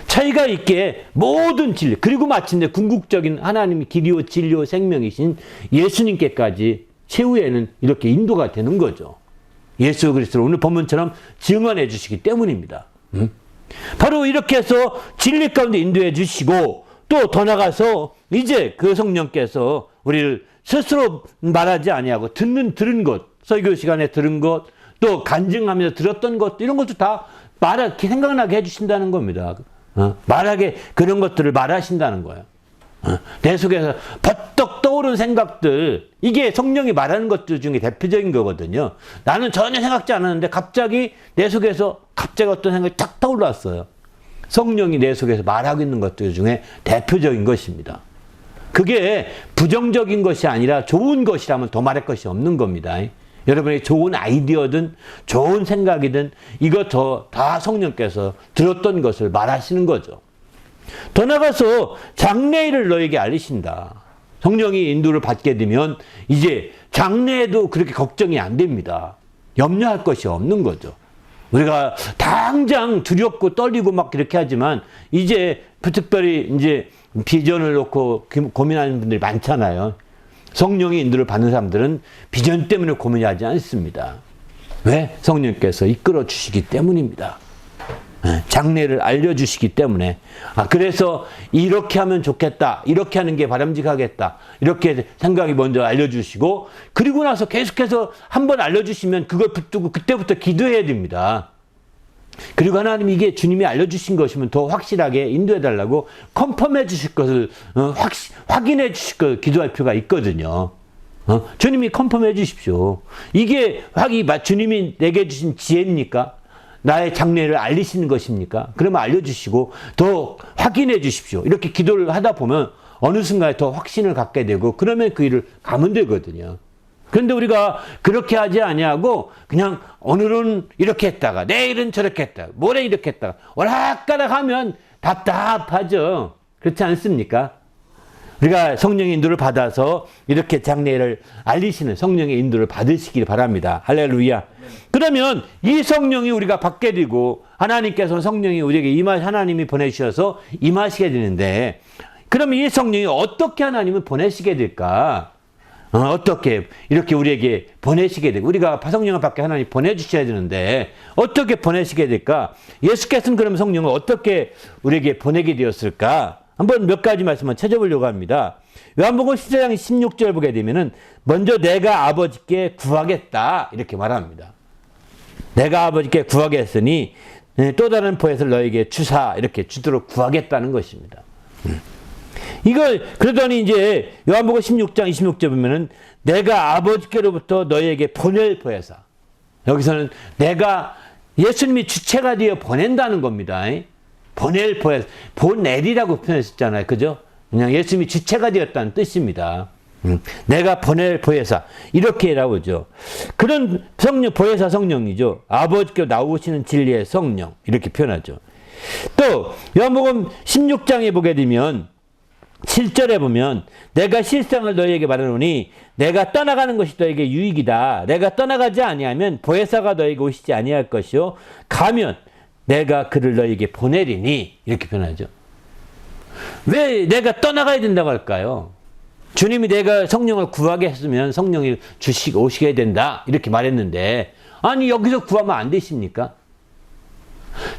차이가 있게 모든 진리, 그리고 마침내 궁극적인 하나님의 길이요 진리요 생명이신 예수님께까지 최후에는 이렇게 인도가 되는 거죠. 예수 그리스도를 오늘 본문처럼 증언해 주시기 때문입니다. 바로 이렇게 해서 진리 가운데 인도해 주시고 또 더 나가서 이제 그 성령께서 우리를 스스로 말하지 아니하고 들은 것, 설교 시간에 들은 것, 또 간증하면서 들었던 것, 이런 것도 다 생각나게 해주신다는 겁니다. 말하게 그런 것들을 말하신다는 거예요. 내 속에서 버떡 떠오른 생각들, 이게 성령이 말하는 것들 중에 대표적인 거거든요. 나는 전혀 생각지 않았는데 갑자기 내 속에서 어떤 생각이 탁 떠올랐어요. 성령이 내 속에서 말하고 있는 것들 중에 대표적인 것입니다. 그게 부정적인 것이 아니라 좋은 것이라면 더 말할 것이 없는 겁니다. 여러분의 좋은 아이디어든 좋은 생각이든 이것 다 성령께서 들었던 것을 말하시는 거죠. 더 나가서 장래일을 너에게 알리신다. 성령이 인도를 받게 되면 이제 장래에도 그렇게 걱정이 안 됩니다. 염려할 것이 없는 거죠. 우리가 당장 두렵고 떨리고 막 그렇게 하지만 이제 특별히 이제 비전을 놓고 고민하는 분들이 많잖아요. 성령의 인도를 받는 사람들은 비전 때문에 고민하지 않습니다. 왜? 성령께서 이끌어 주시기 때문입니다. 장래를 알려주시기 때문에. 그래서 이렇게 하면 좋겠다, 이렇게 하는 게 바람직하겠다, 이렇게 생각이 먼저 알려주시고, 그리고 나서 계속해서 한번 알려주시면 그걸 붙들고 그때부터 기도해야 됩니다. 그리고 하나님 이게 주님이 알려주신 것이면 더 확실하게 인도해달라고 컨펌해 주실 것을 확인해 주실 걸 기도할 필요가 있거든요. 주님이 컨펌해 주십시오. 이게 주님이 내게 주신 지혜입니까? 나의 장래를 알리시는 것입니까? 그러면 알려주시고 더 확인해 주십시오. 이렇게 기도를 하다 보면 어느 순간에 더 확신을 갖게 되고 그러면 그 일을 가면 되거든요. 그런데 우리가 그렇게 하지 아니하고 그냥 오늘은 이렇게 했다가 내일은 저렇게 했다가 모레 이렇게 했다가 오락가락 하면 답답하죠. 그렇지 않습니까? 우리가 성령의 인도를 받아서 이렇게 장례를 알리시는 성령의 인도를 받으시길 바랍니다. 할렐루야. 그러면 이 성령이 우리가 받게 되고 하나님께서 성령이 우리에게 하나님이 보내주셔서 임하시게 되는데, 그러면 이 성령이 어떻게 하나님을 보내시게 될까? 어떻게 이렇게 우리에게 보내시게 되고, 우리가 성령을 받게 하나님 보내주셔야 되는데 어떻게 보내시게 될까? 예수께서는 그럼 성령을 어떻게 우리에게 보내게 되었을까? 한번 몇 가지 말씀을 찾아보려고 합니다. 요한복음 14장 16절 보게 되면은 먼저 내가 아버지께 구하겠다 이렇게 말합니다. 내가 아버지께 구하겠으니 또 다른 보혜사를 너에게 주사 이렇게 주도록 구하겠다는 것입니다. 이걸 그러더니 이제 요한복음 16장 26절 보면은 내가 아버지께로부터 너에게 보낼 보혜사. 여기서는 내가 예수님이 주체가 되어 보낸다는 겁니다. 보낼 보혜사, 보내리라고 표현했잖아요. 그죠? 그냥 예수님이 주체가 되었다는 뜻입니다. 내가 보낼 보혜사 이렇게 나오죠. 그런 성령, 보혜사 성령이죠. 아버지께 나오시는 진리의 성령 이렇게 표현하죠. 또 요한복음 16장에 보게 되면 7절에 보면 내가 실상을 너희에게 말하노니 내가 떠나가는 것이 너에게 유익이다. 내가 떠나가지 아니하면 보혜사가 너에게 오시지 아니할 것이요 가면 내가 그를 너에게 보내리니 이렇게 표현하죠. 왜 내가 떠나가야 된다고 할까요? 주님이 내가 성령을 구하게 했으면 성령이 오시게 된다 이렇게 말했는데, 아니 여기서 구하면 안 되십니까?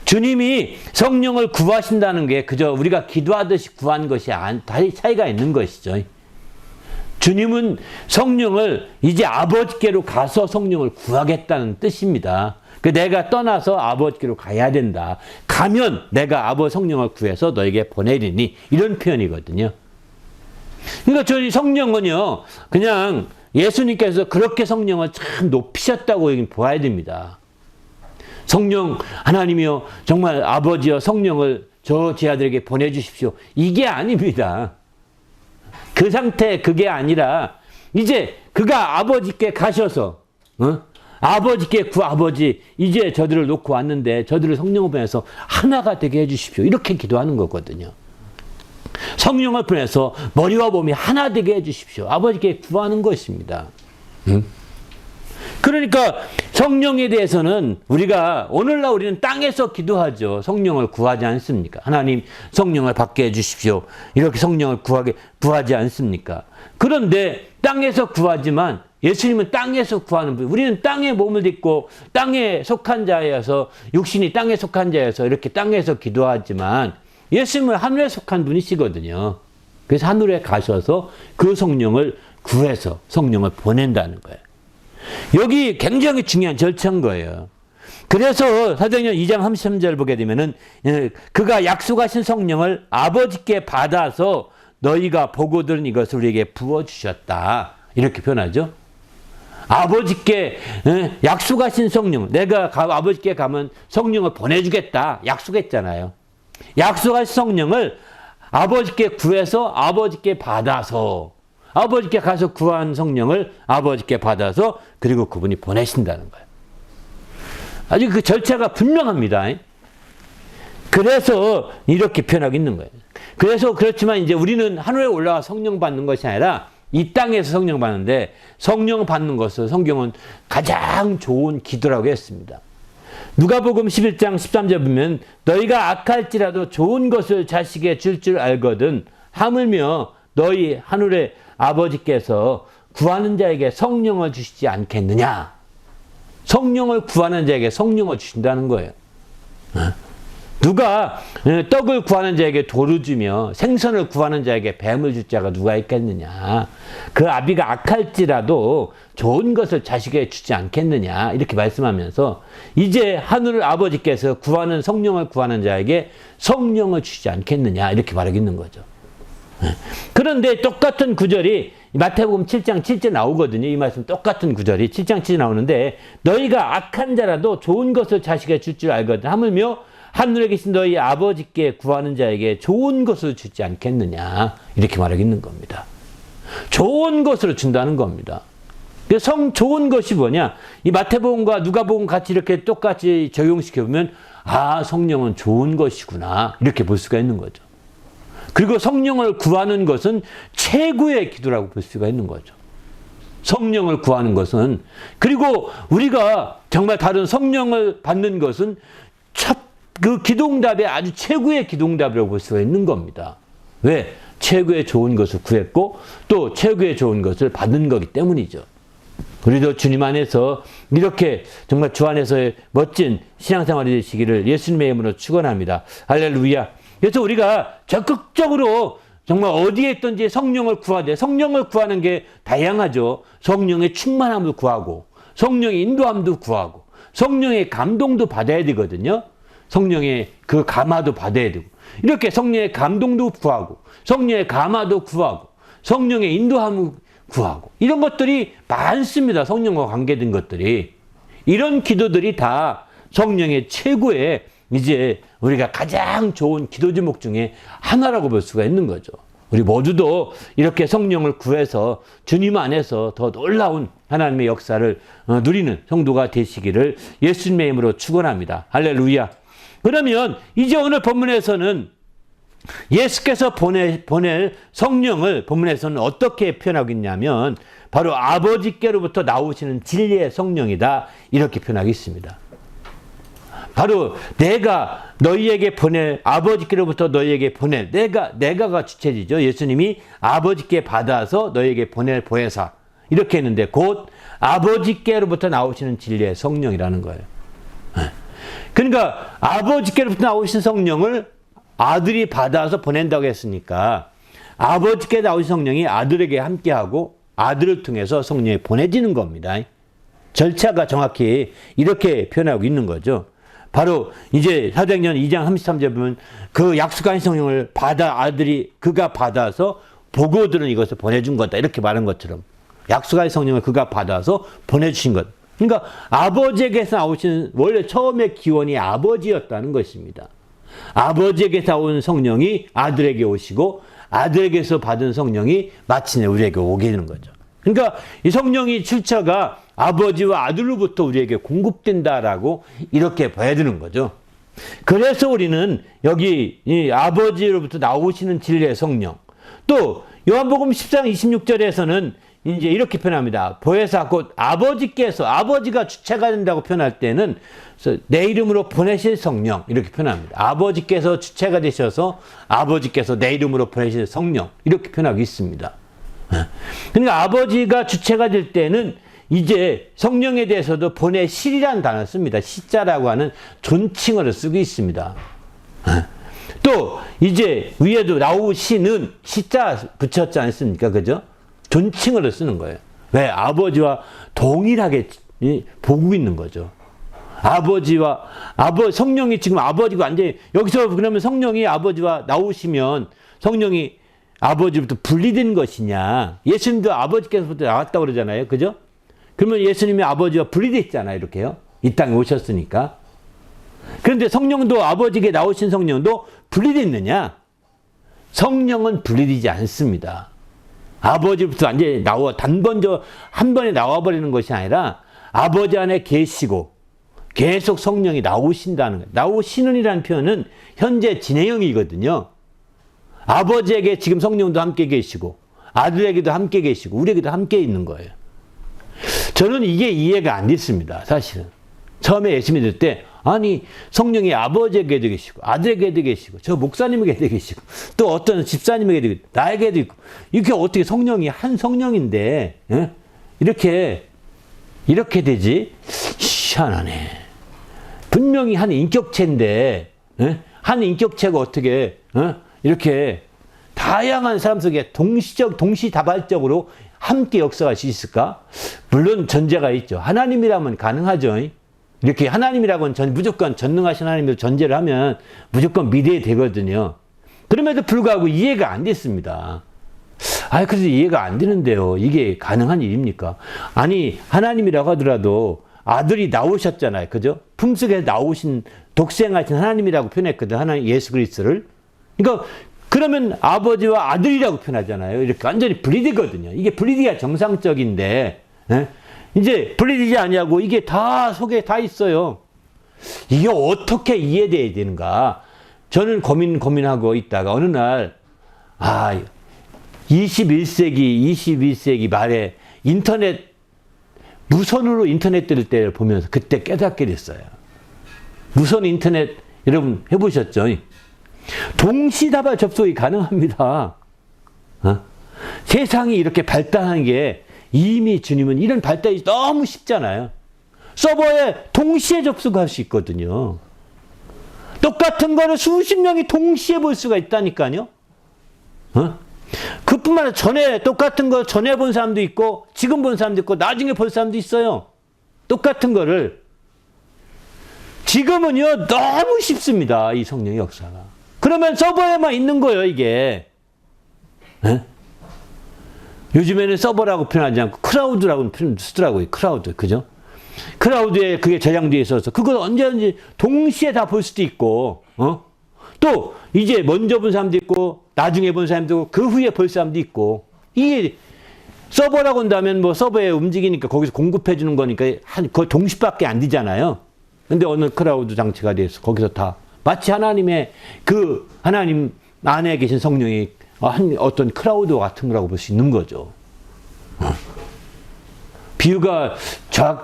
주님이 성령을 구하신다는 게 그저 우리가 기도하듯이 구한 것이 차이가 있는 것이죠. 주님은 성령을 이제 아버지께로 가서 성령을 구하겠다는 뜻입니다. 내가 떠나서 아버지께로 가야 된다. 가면 내가 아버지 성령을 구해서 너에게 보내리니 이런 표현이거든요. 그러니까 저희 성령은요, 그냥 예수님께서 그렇게 성령을 참 높이셨다고 보아야 됩니다. 성령 하나님이여 정말 아버지여 성령을 저 제 아들에게 보내주십시오. 이게 아닙니다. 그 상태 그게 아니라 이제 그가 아버지께 가셔서 아버지께 아버지 이제 저들을 놓고 왔는데 저들을 성령을 보내서 하나가 되게 해주십시오. 이렇게 기도하는 거거든요. 성령을 보내서 머리와 몸이 하나 되게 해주십시오. 아버지께 구하는 것입니다. 그러니까 성령에 대해서는 우리가 오늘날 우리는 땅에서 기도하죠. 성령을 구하지 않습니까? 하나님 성령을 받게 해주십시오. 이렇게 성령을 구하지 않습니까? 그런데 땅에서 구하지만 예수님은 땅에서 구하는 분. 우리는 땅에 몸을 딛고 땅에 속한 자여서 육신이 땅에 속한 자여서 이렇게 땅에서 기도하지만 예수님은 하늘에 속한 분이시거든요. 그래서 하늘에 가셔서 그 성령을 구해서 성령을 보낸다는 거예요. 여기 굉장히 중요한 절차인 거예요. 그래서 사도행전 2장 33절 보게 되면은 그가 약속하신 성령을 아버지께 받아서 너희가 보고 들은 이것을 우리에게 부어주셨다. 이렇게 표현하죠. 아버지께 약속하신 성령, 내가 아버지께 가면 성령을 보내주겠다. 약속했잖아요. 약속하신 성령을 아버지께 구해서 아버지께 받아서 아버지께 가서 구한 성령을 아버지께 받아서 그리고 그분이 보내신다는 거예요. 아주 그 절차가 분명합니다. 그래서 이렇게 표현하고 있는 거예요. 그래서 그렇지만 이제 우리는 하늘에 올라가 성령 받는 것이 아니라 이 땅에서 성령 받는데 성령 받는 것을 성경은 가장 좋은 기도라고 했습니다. 누가복음 11장 13절 보면 너희가 악할지라도 좋은 것을 자식에 줄 줄 알거든 하물며 너희 하늘의 아버지께서 구하는 자에게 성령을 주시지 않겠느냐. 성령을 구하는 자에게 성령을 주신다는 거예요. 누가 떡을 구하는 자에게 돌을 주며 생선을 구하는 자에게 뱀을 줄 자가 누가 있겠느냐. 그 아비가 악할지라도 좋은 것을 자식에게 주지 않겠느냐. 이렇게 말씀하면서 이제 하늘 아버지께서 구하는 성령을 구하는 자에게 성령을 주시지 않겠느냐. 이렇게 말하고 있는 거죠. 그런데 똑같은 구절이 마태복음 7장 7절 나오거든요. 이 말씀 똑같은 구절이 7장 7절 나오는데 너희가 악한 자라도 좋은 것을 자식에게 줄 줄 알거든 하물며 하늘에 계신 너희 아버지께 구하는 자에게 좋은 것을 주지 않겠느냐. 이렇게 말하고 있는 겁니다. 좋은 것을 준다는 겁니다. 좋은 것이 뭐냐? 이 마태복음과 누가복음 같이 이렇게 똑같이 적용시켜 보면 아, 성령은 좋은 것이구나. 이렇게 볼 수가 있는 거죠. 그리고 성령을 구하는 것은 최고의 기도라고 볼 수가 있는 거죠. 성령을 구하는 것은, 그리고 우리가 정말 다른 성령을 받는 것은 그 기도응답의 아주 최고의 기도응답이라고 볼 수가 있는 겁니다. 왜? 최고의 좋은 것을 구했고 또 최고의 좋은 것을 받은 거기 때문이죠. 우리도 주님 안에서 이렇게 정말 주 안에서의 멋진 신앙생활이 되시기를 예수님의 이름으로 축원합니다. 할렐루야. 그래서 우리가 적극적으로 정말 어디에 있든지 성령을 구하되, 성령을 구하는 게 다양하죠. 성령의 충만함을 구하고 성령의 인도함도 구하고 성령의 감동도 받아야 되거든요. 성령의 그 감화도 받아야 되고, 이렇게 성령의 감동도 구하고 성령의 감화도 구하고 성령의 인도함을 구하고, 이런 것들이 많습니다. 성령과 관계된 것들이. 이런 기도들이 다 성령의 최고의 이제 우리가 가장 좋은 기도 제목 중에 하나라고 볼 수가 있는 거죠. 우리 모두도 이렇게 성령을 구해서 주님 안에서 더 놀라운 하나님의 역사를 누리는 성도가 되시기를 예수님의 이름으로 축원합니다. 할렐루야. 그러면 이제 오늘 본문에서는 예수께서 보낼 성령을 본문에서는 어떻게 표현하고 있냐면 바로 아버지께로부터 나오시는 진리의 성령이다, 이렇게 표현하고 있습니다. 바로 내가 너희에게 보낼, 아버지께로부터 너희에게 보낼, 내가가 주체지죠. 예수님이 아버지께 받아서 너희에게 보낼 보혜사, 이렇게 했는데 곧 아버지께로부터 나오시는 진리의 성령이라는 거예요. 그러니까 아버지께로부터 나오신 성령을 아들이 받아서 보낸다고 했으니까 아버지께 나오신 성령이 아들에게 함께하고 아들을 통해서 성령이 보내지는 겁니다. 절차가 정확히 이렇게 표현하고 있는 거죠. 바로 이제 사도행전 2장 33절 보면 그 약속한 성령을 그가 받아서 보고들은 이것을 보내준 거다, 이렇게 말한 것처럼 약속한 성령을 그가 받아서 보내주신 것. 그러니까 아버지에게서 나오신, 원래 처음에 기원이 아버지였다는 것입니다. 아버지에게서 나온 성령이 아들에게 오시고 아들에게서 받은 성령이 마침내 우리에게 오게 되는 거죠. 그러니까 이 성령의 출처가 아버지와 아들로부터 우리에게 공급된다라고 이렇게 봐야 되는 거죠. 그래서 우리는 여기 이 아버지로부터 나오시는 진리의 성령, 또 요한복음 10장 26절에서는 이제 이렇게 표현합니다. 보혜사 곧 아버지가 주체가 된다고 표현할 때는 내 이름으로 보내실 성령, 이렇게 표현합니다. 아버지께서 주체가 되셔서 아버지께서 내 이름으로 보내실 성령, 이렇게 표현하고 있습니다. 그러니까 아버지가 주체가 될 때는 이제 성령에 대해서도 보내실이라는 단어를 씁니다. 시자라고 하는 존칭어를 쓰고 있습니다. 또 이제 위에도 나오시는 시자 붙였지 않습니까? 그죠? 존칭어를 쓰는 거예요. 왜? 아버지와 동일하게 보고 있는 거죠. 성령이 지금 아버지가 완전히, 여기서 그러면 성령이 아버지와 나오시면 성령이 아버지부터 분리된 것이냐? 예수님도 아버지께서부터 나왔다고 그러잖아요. 그죠? 그러면 예수님이 아버지와 분리됐잖아요. 이렇게요. 이 땅에 오셨으니까. 그런데 성령도, 아버지께 나오신 성령도 분리됐느냐? 성령은 분리되지 않습니다. 아버지부터 완전히 한 번에 나와버리는 것이 아니라 아버지 안에 계시고 계속 성령이 나오신다는 거예요. 나오시는이라는 표현은 현재 진행형이거든요. 아버지에게 지금 성령도 함께 계시고 아들에게도 함께 계시고 우리에게도 함께 있는 거예요. 저는 이게 이해가 안 됐습니다. 사실은. 처음에 예수 믿을 때 아니 성령이 아버지에게도 계시고 아들에게도 계시고 저 목사님에게도 계시고 또 어떤 집사님에게도 있고 나에게도 있고, 이렇게 어떻게 성령이 한 성령인데 이렇게 되지? 희한하네. 분명히 한 인격체인데 한 인격체가 어떻게 이렇게 다양한 사람 속에 동시다발적으로 함께 역사할 수 있을까? 물론 전제가 있죠. 하나님이라면 가능하죠. 이렇게 하나님이라고는 무조건 전능하신 하나님을 전제를 하면 무조건 믿어야 되거든요. 그럼에도 불구하고 이해가 안 됐습니다. 그래서 이해가 안 되는데요. 이게 가능한 일입니까? 아니, 하나님이라고 하더라도 아들이 나오셨잖아요. 그죠? 품속에서 나오신 독생하신 하나님이라고 표현했거든. 하나님 예수 그리스도를. 그러니까 그러면 아버지와 아들이라고 표현하잖아요. 이렇게 완전히 분리되거든요. 이게 분리되기가 정상적인데 이제 분리되지 아니하고 이게 다 속에 다 있어요. 이게 어떻게 이해돼야 되는가? 저는 고민하고 있다가 어느 날 21세기 말에 무선으로 인터넷 뜰 때를 보면서 그때 깨닫게 됐어요. 무선 인터넷 여러분 해보셨죠? 동시다발 접속이 가능합니다. 세상이 이렇게 발달한 게 이미 주님은 이런 발달이 너무 쉽잖아요. 서버에 동시에 접속할 수 있거든요. 똑같은 거를 수십 명이 동시에 볼 수가 있다니까요. 그뿐만 아니라 똑같은 거 전에 본 사람도 있고, 지금 본 사람도 있고, 나중에 볼 사람도 있어요. 똑같은 거를. 지금은요, 너무 쉽습니다. 이 성령의 역사가. 그러면 서버에만 있는 거예요, 이게. 요즘에는 서버라고 표현하지 않고 크라우드라고 쓰더라고요. 크라우드. 그죠? 크라우드에 그게 저장되어 있어서 그걸 언제든지 동시에 다 볼 수도 있고, 또 이제 먼저 본 사람도 있고, 나중에 본 사람도 있고, 그 후에 볼 사람도 있고, 이게 서버라고 한다면 뭐 서버에 움직이니까 거기서 공급해 주는 거니까 거의 동시밖에 안 되잖아요. 근데 어느 크라우드 장치가 돼서 거기서 다 마치 하나님 안에 계신 성령이 어떤 크라우드 같은 거라고 볼 수 있는 거죠. 비유가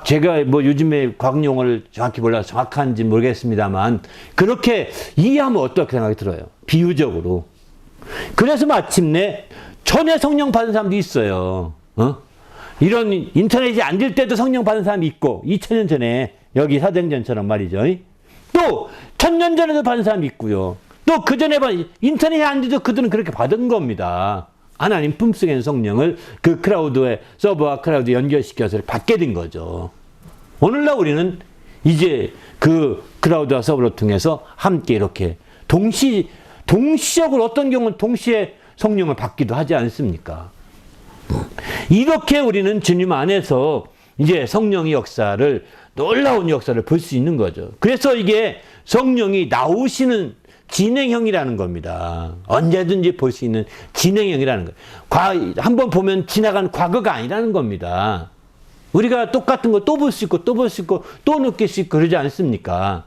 제가 뭐 요즘에 과학 용어를 정확히 몰라서 정확한지 모르겠습니다만 그렇게 이해하면 어떻게 생각이 들어요? 비유적으로. 그래서 마침내 전에 성령 받은 사람도 있어요. 이런 인터넷이 안 될 때도 성령 받은 사람이 있고 2000년 전에 여기 사도행전처럼 말이죠. 또 1000년 전에도 받은 사람이 있고요. 또 그 전에 인터넷이 안 돼도 그들은 그렇게 받은 겁니다. 하나님 품속에 있는 성령을 그 크라우드에 서버와 크라우드 연결시켜서 받게 된 거죠. 오늘날 우리는 이제 그 크라우드와 서버를 통해서 함께 이렇게 동시적으로 어떤 경우는 동시에 성령을 받기도 하지 않습니까? 이렇게 우리는 주님 안에서 이제 성령의 역사를, 놀라운 역사를 볼 수 있는 거죠. 그래서 이게 성령이 나오시는 진행형이라는 겁니다. 언제든지 볼 수 있는 진행형이라는 거예요. 한번 보면 지나간 과거가 아니라는 겁니다. 우리가 똑같은 거 또 볼 수 있고, 또 볼 수 있고, 또 느낄 수 있고, 그러지 않습니까?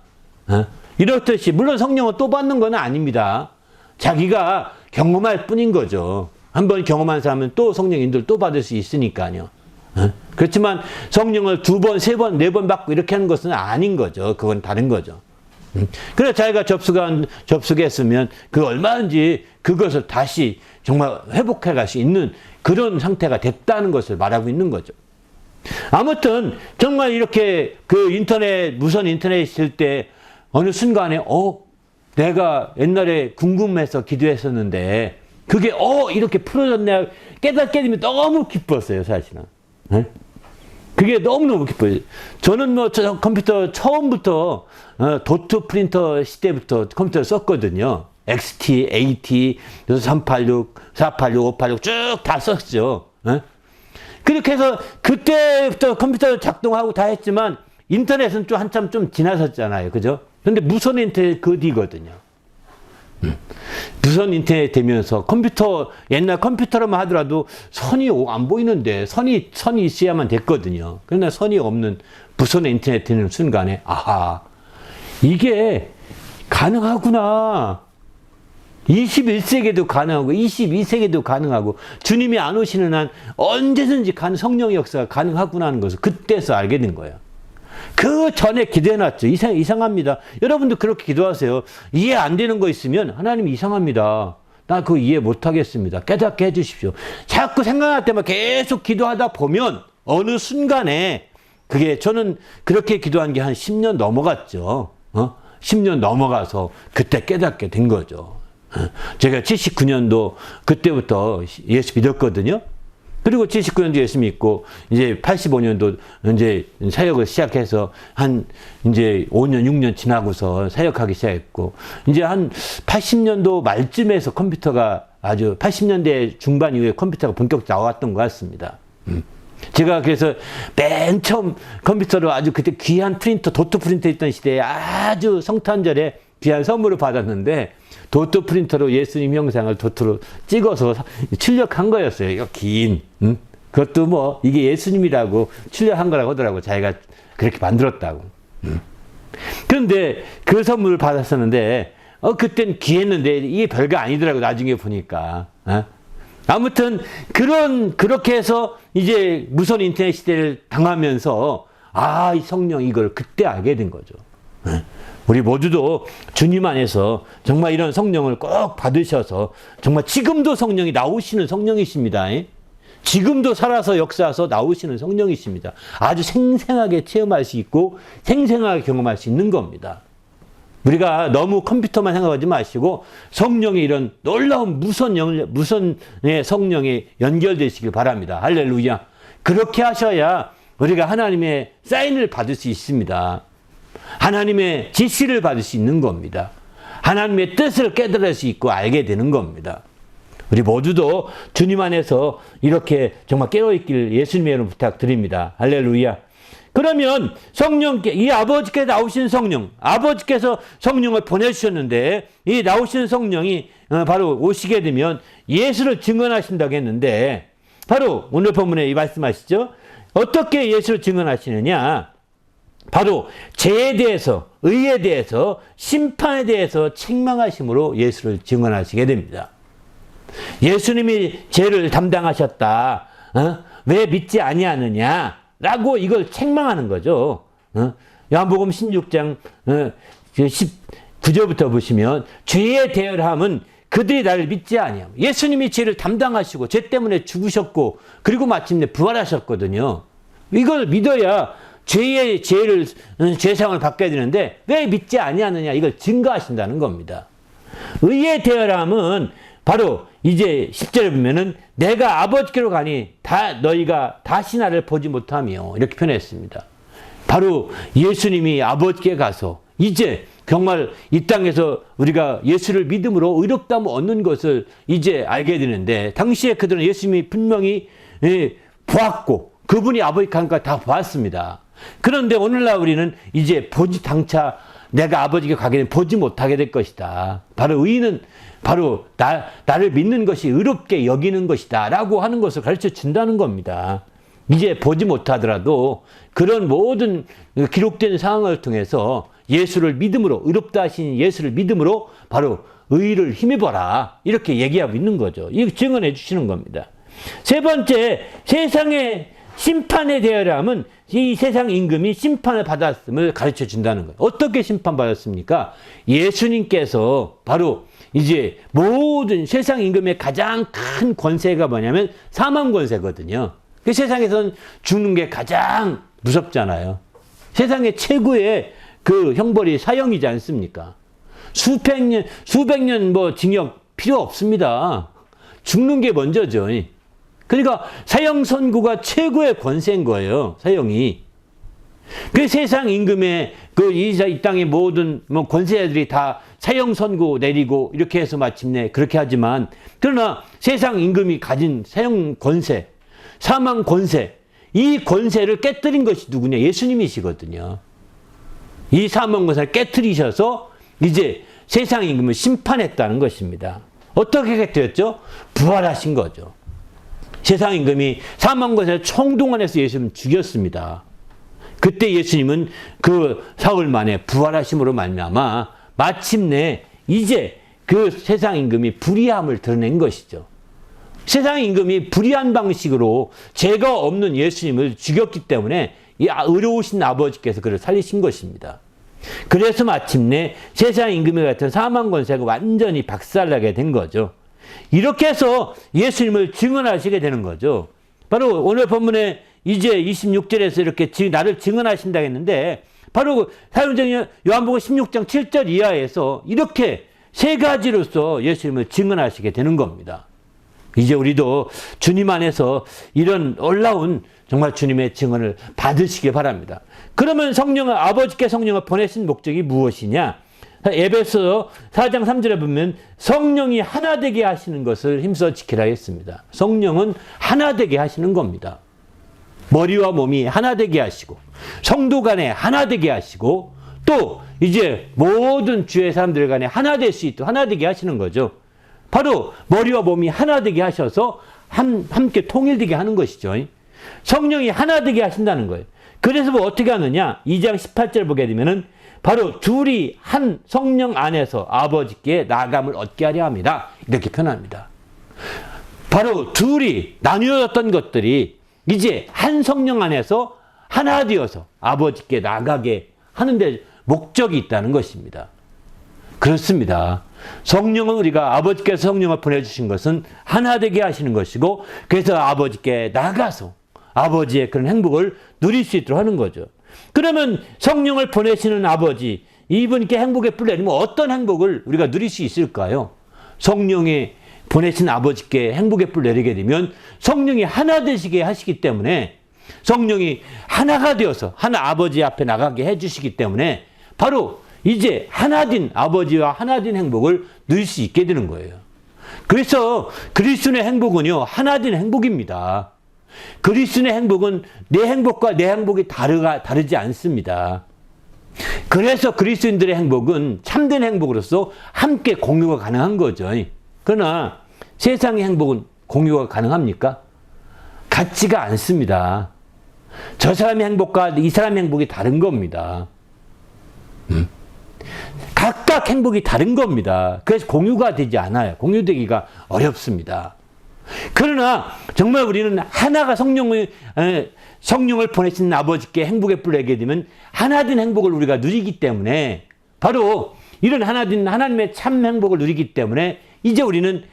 이렇듯이, 물론 성령을 또 받는 건 아닙니다. 자기가 경험할 뿐인 거죠. 한번 경험한 사람은 또 성령 인도를 또 받을 수 있으니까요. 그렇지만 성령을 2번, 3번, 4번 받고 이렇게 하는 것은 아닌 거죠. 그건 다른 거죠. 그래서 자기가 접속했으면 그 얼마든지 그것을 다시 정말 회복해 갈 수 있는 그런 상태가 됐다는 것을 말하고 있는 거죠. 아무튼 정말 이렇게 그 무선 인터넷 있을 때 어느 순간에 내가 옛날에 궁금해서 기도했었는데 그게 이렇게 풀어졌네 깨닫게 되면 너무 기뻤어요, 사실은. 그게 너무너무 기뻐요. 저는 저 컴퓨터 처음부터 도트 프린터 시대부터 컴퓨터를 썼거든요. XT, AT, 386, 486, 586 쭉 다 썼죠. 그렇게 해서 그때부터 컴퓨터 작동하고 다 했지만 인터넷은 한참 좀 지나섰잖아요. 그죠? 근데 무선 인터넷 그 뒤거든요. 무선 인터넷 되면서 옛날 컴퓨터로만 하더라도 선이 안 보이는데 선이 있어야만 됐거든요. 그러나 선이 없는 무선 인터넷 되는 순간에 이게 가능하구나. 21세기에도 가능하고 22세기에도 가능하고 주님이 안 오시는 한 언제든지 성령의 역사가 가능하구나 하는 것을 그때서 알게 된 거예요. 그 전에 기도해놨죠. 이상합니다. 여러분도 그렇게 기도하세요. 이해 안 되는 거 있으면 하나님 이상합니다. 나 그거 이해 못하겠습니다. 깨닫게 해주십시오. 자꾸 생각날 때만 계속 기도하다 보면 어느 순간에 저는 그렇게 기도한 게 한 10년 넘어갔죠. 10년 넘어가서 그때 깨닫게 된 거죠. 제가 79년도 그때부터 예수 믿었거든요. 그리고 79년도 예수 믿고 이제 85년도 이제 사역을 시작해서 이제 5년 6년 지나고서 사역하기 시작했고 이제 한 80년도 말쯤에서 컴퓨터가 80년대 중반 이후에 컴퓨터가 본격적으로 나왔던 것 같습니다. 제가 그래서 맨 처음 컴퓨터로 아주 그때 귀한 프린터, 도트 프린터 있던 시대에 아주 성탄절에 귀한 선물을 받았는데 도트 프린터로 예수님 형상을 도트로 찍어서 출력한 거였어요. 이거 긴. 그것도 뭐 이게 예수님이라고 출연한 거라고 하더라고. 자기가 그렇게 만들었다고. 그런데 그 선물을 받았었는데 그땐 귀했는데 이게 별거 아니더라고. 나중에 보니까. 아무튼 그렇게 해서 이제 무선 인터넷 시대를 당하면서 이 성령 이걸 그때 알게 된 거죠. 우리 모두도 주님 안에서 정말 이런 성령을 꼭 받으셔서 정말 지금도 성령이 나오시는 성령이십니다. 지금도 살아서 역사하서 나오시는 성령이십니다. 아주 생생하게 체험할 수 있고 생생하게 경험할 수 있는 겁니다. 우리가 너무 컴퓨터만 생각하지 마시고 성령의 이런 놀라운 무선의 성령이 연결되시길 바랍니다. 할렐루야. 그렇게 하셔야 우리가 하나님의 사인을 받을 수 있습니다. 하나님의 지시를 받을 수 있는 겁니다. 하나님의 뜻을 깨달을 수 있고 알게 되는 겁니다. 우리 모두도 주님 안에서 이렇게 정말 깨어있길 예수님의 이름으로 부탁드립니다. 할렐루야. 그러면 성령께, 이 아버지께 나오신 성령, 아버지께서 성령을 보내주셨는데 이 나오신 성령이 바로 오시게 되면 예수를 증언하신다고 했는데 바로 오늘 본문에 말씀하시죠. 어떻게 예수를 증언하시느냐? 바로 죄에 대해서, 의에 대해서, 심판에 대해서 책망하심으로 예수를 증언하시게 됩니다. 예수님이 죄를 담당하셨다. 왜 믿지 아니하느냐? 라고 이걸 책망하는 거죠. 요한복음 16장 19절부터 보시면 죄의 대열함은 그들이 나를 믿지 아니함. 예수님이 죄를 담당하시고 죄 때문에 죽으셨고 그리고 마침내 부활하셨거든요. 이걸 믿어야 죄상을 받게 되는데 왜 믿지 아니하느냐 이걸 증거하신다는 겁니다. 의의 대열함은 바로 이제 10절에 보면은 내가 아버지께로 가니 너희가 다시 나를 보지 못하며 이렇게 표현했습니다. 바로 예수님이 아버지께 가서 이제 정말 이 땅에서 우리가 예수를 믿음으로 의롭다함을 얻는 것을 이제 알게 되는데 당시에 그들은 예수님이 분명히 보았고 그분이 아버지 가니까 다 보았습니다. 그런데 오늘날 우리는 이제 장차 내가 아버지께 가게 되면 보지 못하게 될 것이다. 바로 의인은 바로 나를 믿는 것이 의롭게 여기는 것이다 라고 하는 것을 가르쳐 준다는 겁니다. 이제 보지 못하더라도 그런 모든 기록된 상황을 통해서 예수를 믿음으로 의롭다 하신 예수를 믿음으로 바로 의를 힘입어라 이렇게 얘기하고 있는 거죠. 이거 증언해 주시는 겁니다. 세 번째, 세상의 심판에 대하여라면 이 세상 임금이 심판을 받았음을 가르쳐 준다는 거예요. 어떻게 심판받았습니까? 예수님께서 바로 이제 모든 세상 임금의 가장 큰 권세가 뭐냐면 사망 권세거든요. 그 세상에서는 죽는 게 가장 무섭잖아요. 세상의 최고의 그 형벌이 사형이지 않습니까? 수백 년 뭐 징역 필요 없습니다. 죽는 게 먼저죠. 그러니까 사형 선고가 최고의 권세인 거예요. 사형이. 그 세상 임금의 이 땅의 모든 권세자들이 다 사형 선고 내리고 이렇게 해서 마침내 그렇게 하지만 그러나 세상 임금이 가진 사형 권세, 사망 권세, 이 권세를 깨뜨린 것이 누구냐? 예수님이시거든요. 이 사망 권세를 깨뜨리셔서 이제 세상 임금을 심판했다는 것입니다. 어떻게 깨뜨렸죠? 부활하신 거죠. 세상 임금이 사망 권세를 총동원해서 예수님을 죽였습니다. 그때 예수님은 그 사흘 만에 부활하심으로 말미암아 마침내 이제 그 세상 임금이 불의함을 드러낸 것이죠. 세상 임금이 불의한 방식으로 죄가 없는 예수님을 죽였기 때문에 이 의로우신 아버지께서 그를 살리신 것입니다. 그래서 마침내 세상 임금의 같은 사망 권세가 완전히 박살나게 된 거죠. 이렇게 해서 예수님을 증언하시게 되는 거죠. 바로 오늘 본문에 이제 26절에서 이렇게 나를 증언하신다 했는데 바로 사도행전 요한복음 16장 7절 이하에서 이렇게 세 가지로서 예수님을 증언하시게 되는 겁니다. 이제 우리도 주님 안에서 이런 놀라운 정말 주님의 증언을 받으시기 바랍니다. 그러면 아버지께 성령을 보내신 목적이 무엇이냐? 에베소 4장 3절에 보면 성령이 하나 되게 하시는 것을 힘써 지키라 했습니다. 성령은 하나 되게 하시는 겁니다. 머리와 몸이 하나 되게 하시고 성도 간에 하나 되게 하시고 또 이제 모든 주의 사람들 간에 하나 될 수 있도록 하나 되게 하시는 거죠. 바로 머리와 몸이 하나 되게 하셔서 함께 통일되게 하는 것이죠. 성령이 하나 되게 하신다는 거예요. 그래서 뭐 어떻게 하느냐? 2장 18절 보게 되면은 바로 둘이 한 성령 안에서 아버지께 나감을 얻게 하려 합니다. 이렇게 표현합니다. 바로 둘이 나뉘어졌던 것들이 이제 한 성령 안에서 하나 되어서 아버지께 나가게 하는데 목적이 있다는 것입니다. 그렇습니다. 성령은 우리가 아버지께서 성령을 보내주신 것은 하나 되게 하시는 것이고, 그래서 아버지께 나가서 아버지의 그런 행복을 누릴 수 있도록 하는 거죠. 그러면 성령을 보내시는 아버지, 이분께 행복의 뿔 내리면 어떤 행복을 우리가 누릴 수 있을까요? 성령이 보내신 아버지께 행복의 뿔 내리게 되면 성령이 하나 되시게 하시기 때문에, 성령이 하나가 되어서 하나 아버지 앞에 나가게 해주시기 때문에 바로 이제 하나된 아버지와 하나된 행복을 누릴 수 있게 되는 거예요. 그래서 그리스도의 행복은요, 하나된 행복입니다. 그리스도의 행복은 내 행복과 내 행복이 다르지 않습니다. 그래서 그리스도인들의 행복은 참된 행복으로서 함께 공유가 가능한 거죠. 그러나 세상의 행복은 공유가 가능합니까? 같지가 않습니다. 저 사람의 행복과 이 사람의 행복이 다른 겁니다. 각각 행복이 다른 겁니다. 그래서 공유가 되지 않아요. 공유되기가 어렵습니다. 그러나 정말 우리는 하나가 성령을 보내신 아버지께 행복의 뿔을 내게 되면 하나된 행복을 우리가 누리기 때문에, 바로 이런 하나된 하나님의 참 행복을 누리기 때문에 이제 우리는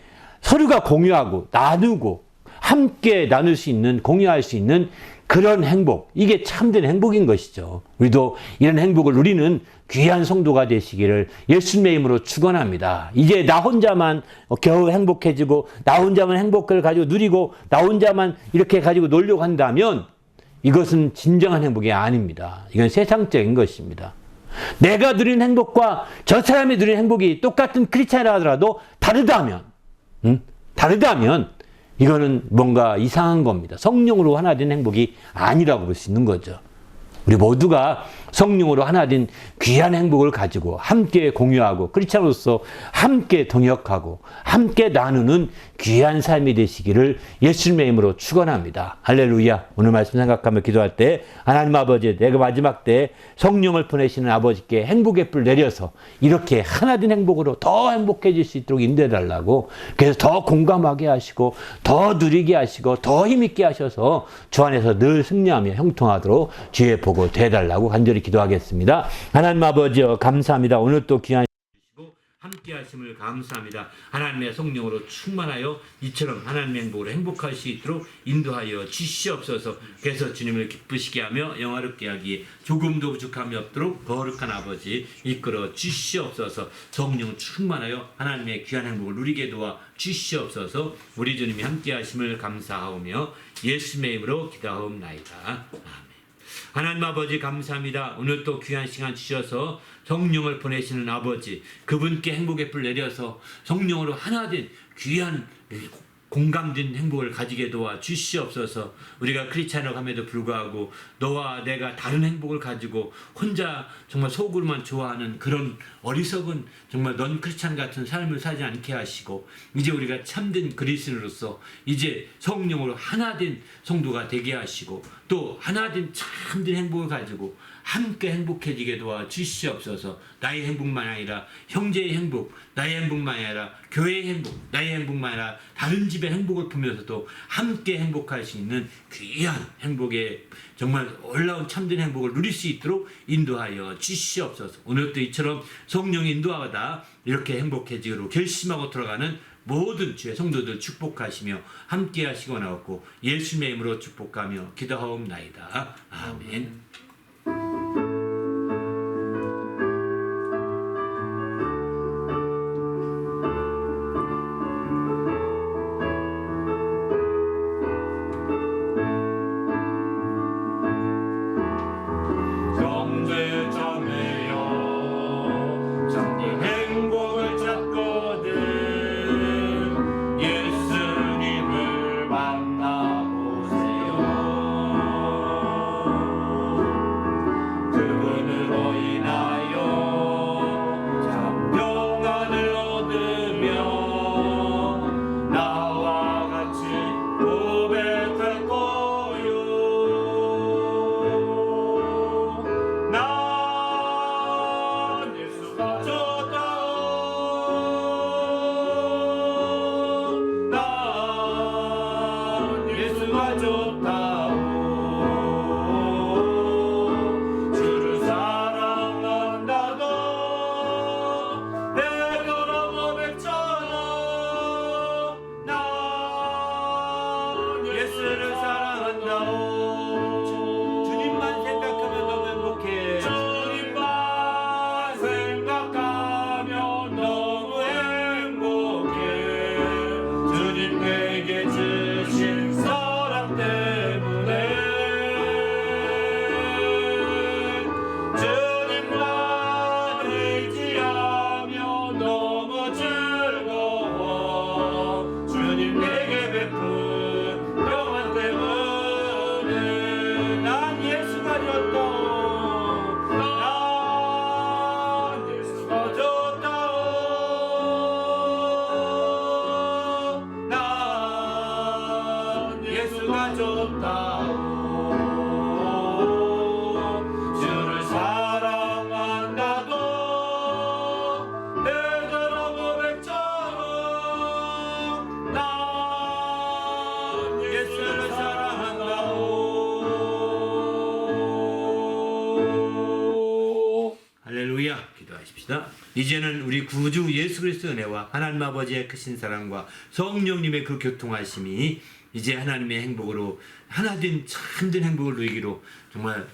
서로가 공유하고 나누고 함께 나눌 수 있는, 공유할 수 있는 그런 행복, 이게 참된 행복인 것이죠. 우리도 이런 행복을 누리는 귀한 성도가 되시기를 예수님의 이름으로 축원합니다. 이제 나 혼자만 겨우 행복해지고 나 혼자만 행복을 가지고 누리고 나 혼자만 이렇게 가지고 놀려고 한다면 이것은 진정한 행복이 아닙니다. 이건 세상적인 것입니다. 내가 누리는 행복과 저 사람이 누리는 행복이 똑같은 크리스찬이라 하더라도 다르다면 이거는 뭔가 이상한 겁니다. 성령으로 하나 된 행복이 아니라고 볼 수 있는 거죠. 우리 모두가 성령으로 하나 된 귀한 행복을 가지고 함께 공유하고 크리스찬으로서 함께 동역하고 함께 나누는 귀한 삶이 되시기를 예수님의 이름으로 축원합니다. 할렐루야. 오늘 말씀 생각하며 기도할 때 하나님 아버지, 내가 마지막 때 성령을 보내시는 아버지께 행복의 뿔 내려서 이렇게 하나 된 행복으로 더 행복해질 수 있도록 인도해 달라고, 그래서 더 공감하게 하시고 더 누리게 하시고 더 힘있게 하셔서 주 안에서 늘 승리하며 형통하도록 주의 보고 되달라고 간절히 기도하겠습니다. 하나님 아버지여, 감사합니다. 오늘 또 귀한 함께 하심을 감사합니다. 하나님의 성령으로 충만하여 이처럼 하나님의 행복으로 행복할 수 있도록 인도하여 주시옵소서. 그래서 주님을 기쁘시게 하며 영화롭게 하기에 조금도 부족함이 없도록 거룩한 아버지 이끌어 주시옵소서. 성령 충만하여 하나님의 귀한 행복을 누리게 도와 주시옵소서. 우리 주님이 함께 하심을 감사하오며 예수님의 이름으로 기도하옵나이다. 아멘. 하나님 아버지 감사합니다. 오늘 또 귀한 시간 주셔서 성령을 보내시는 아버지, 그분께 행복의 뿔 내려서 성령으로 하나 된 귀한 공감된 행복을 가지게 도와 주시옵소서. 우리가 크리스찬이라고 함에도 불구하고 너와 내가 다른 행복을 가지고 혼자 정말 속으로만 좋아하는 그런 어리석은 정말 넌 크리스찬 같은 삶을 살지 않게 하시고, 이제 우리가 참된 그리스도인으로서 이제 성령으로 하나된 성도가 되게 하시고 또 하나된 참된 행복을 가지고 함께 행복해지게 도와 주시옵소서. 나의 행복만 아니라 형제의 행복, 나의 행복만 아니라 교회의 행복, 나의 행복만 아니라 다른 집의 행복을 보면서도 함께 행복할 수 있는 귀한 행복의 정말 올라온 참된 행복을 누릴 수 있도록 인도하여 주시옵소서. 오늘도 이처럼 성령이 인도하다 이렇게 행복해지기로 결심하고 돌아가는 모든 주의 성도들 축복하시며 함께 하시고 나왔고 예수님의 이름으로 축복하며 기도하옵나이다. 아멘. 예수님을 만나보세요. 이제는 우리 구주 예수 그리스도의 은혜와 하나님 아버지의 크신 사랑과 성령님의 그 교통하심이 이제 하나님의 행복으로 하나된 참된 행복을 누리기로 정말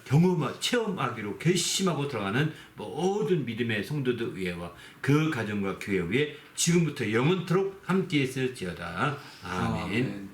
체험하기로 결심하고 들어가는 모든 믿음의 성도들 위에와 그 가정과 교회 위에 지금부터 영원토록 함께 있을지어다. 아멘.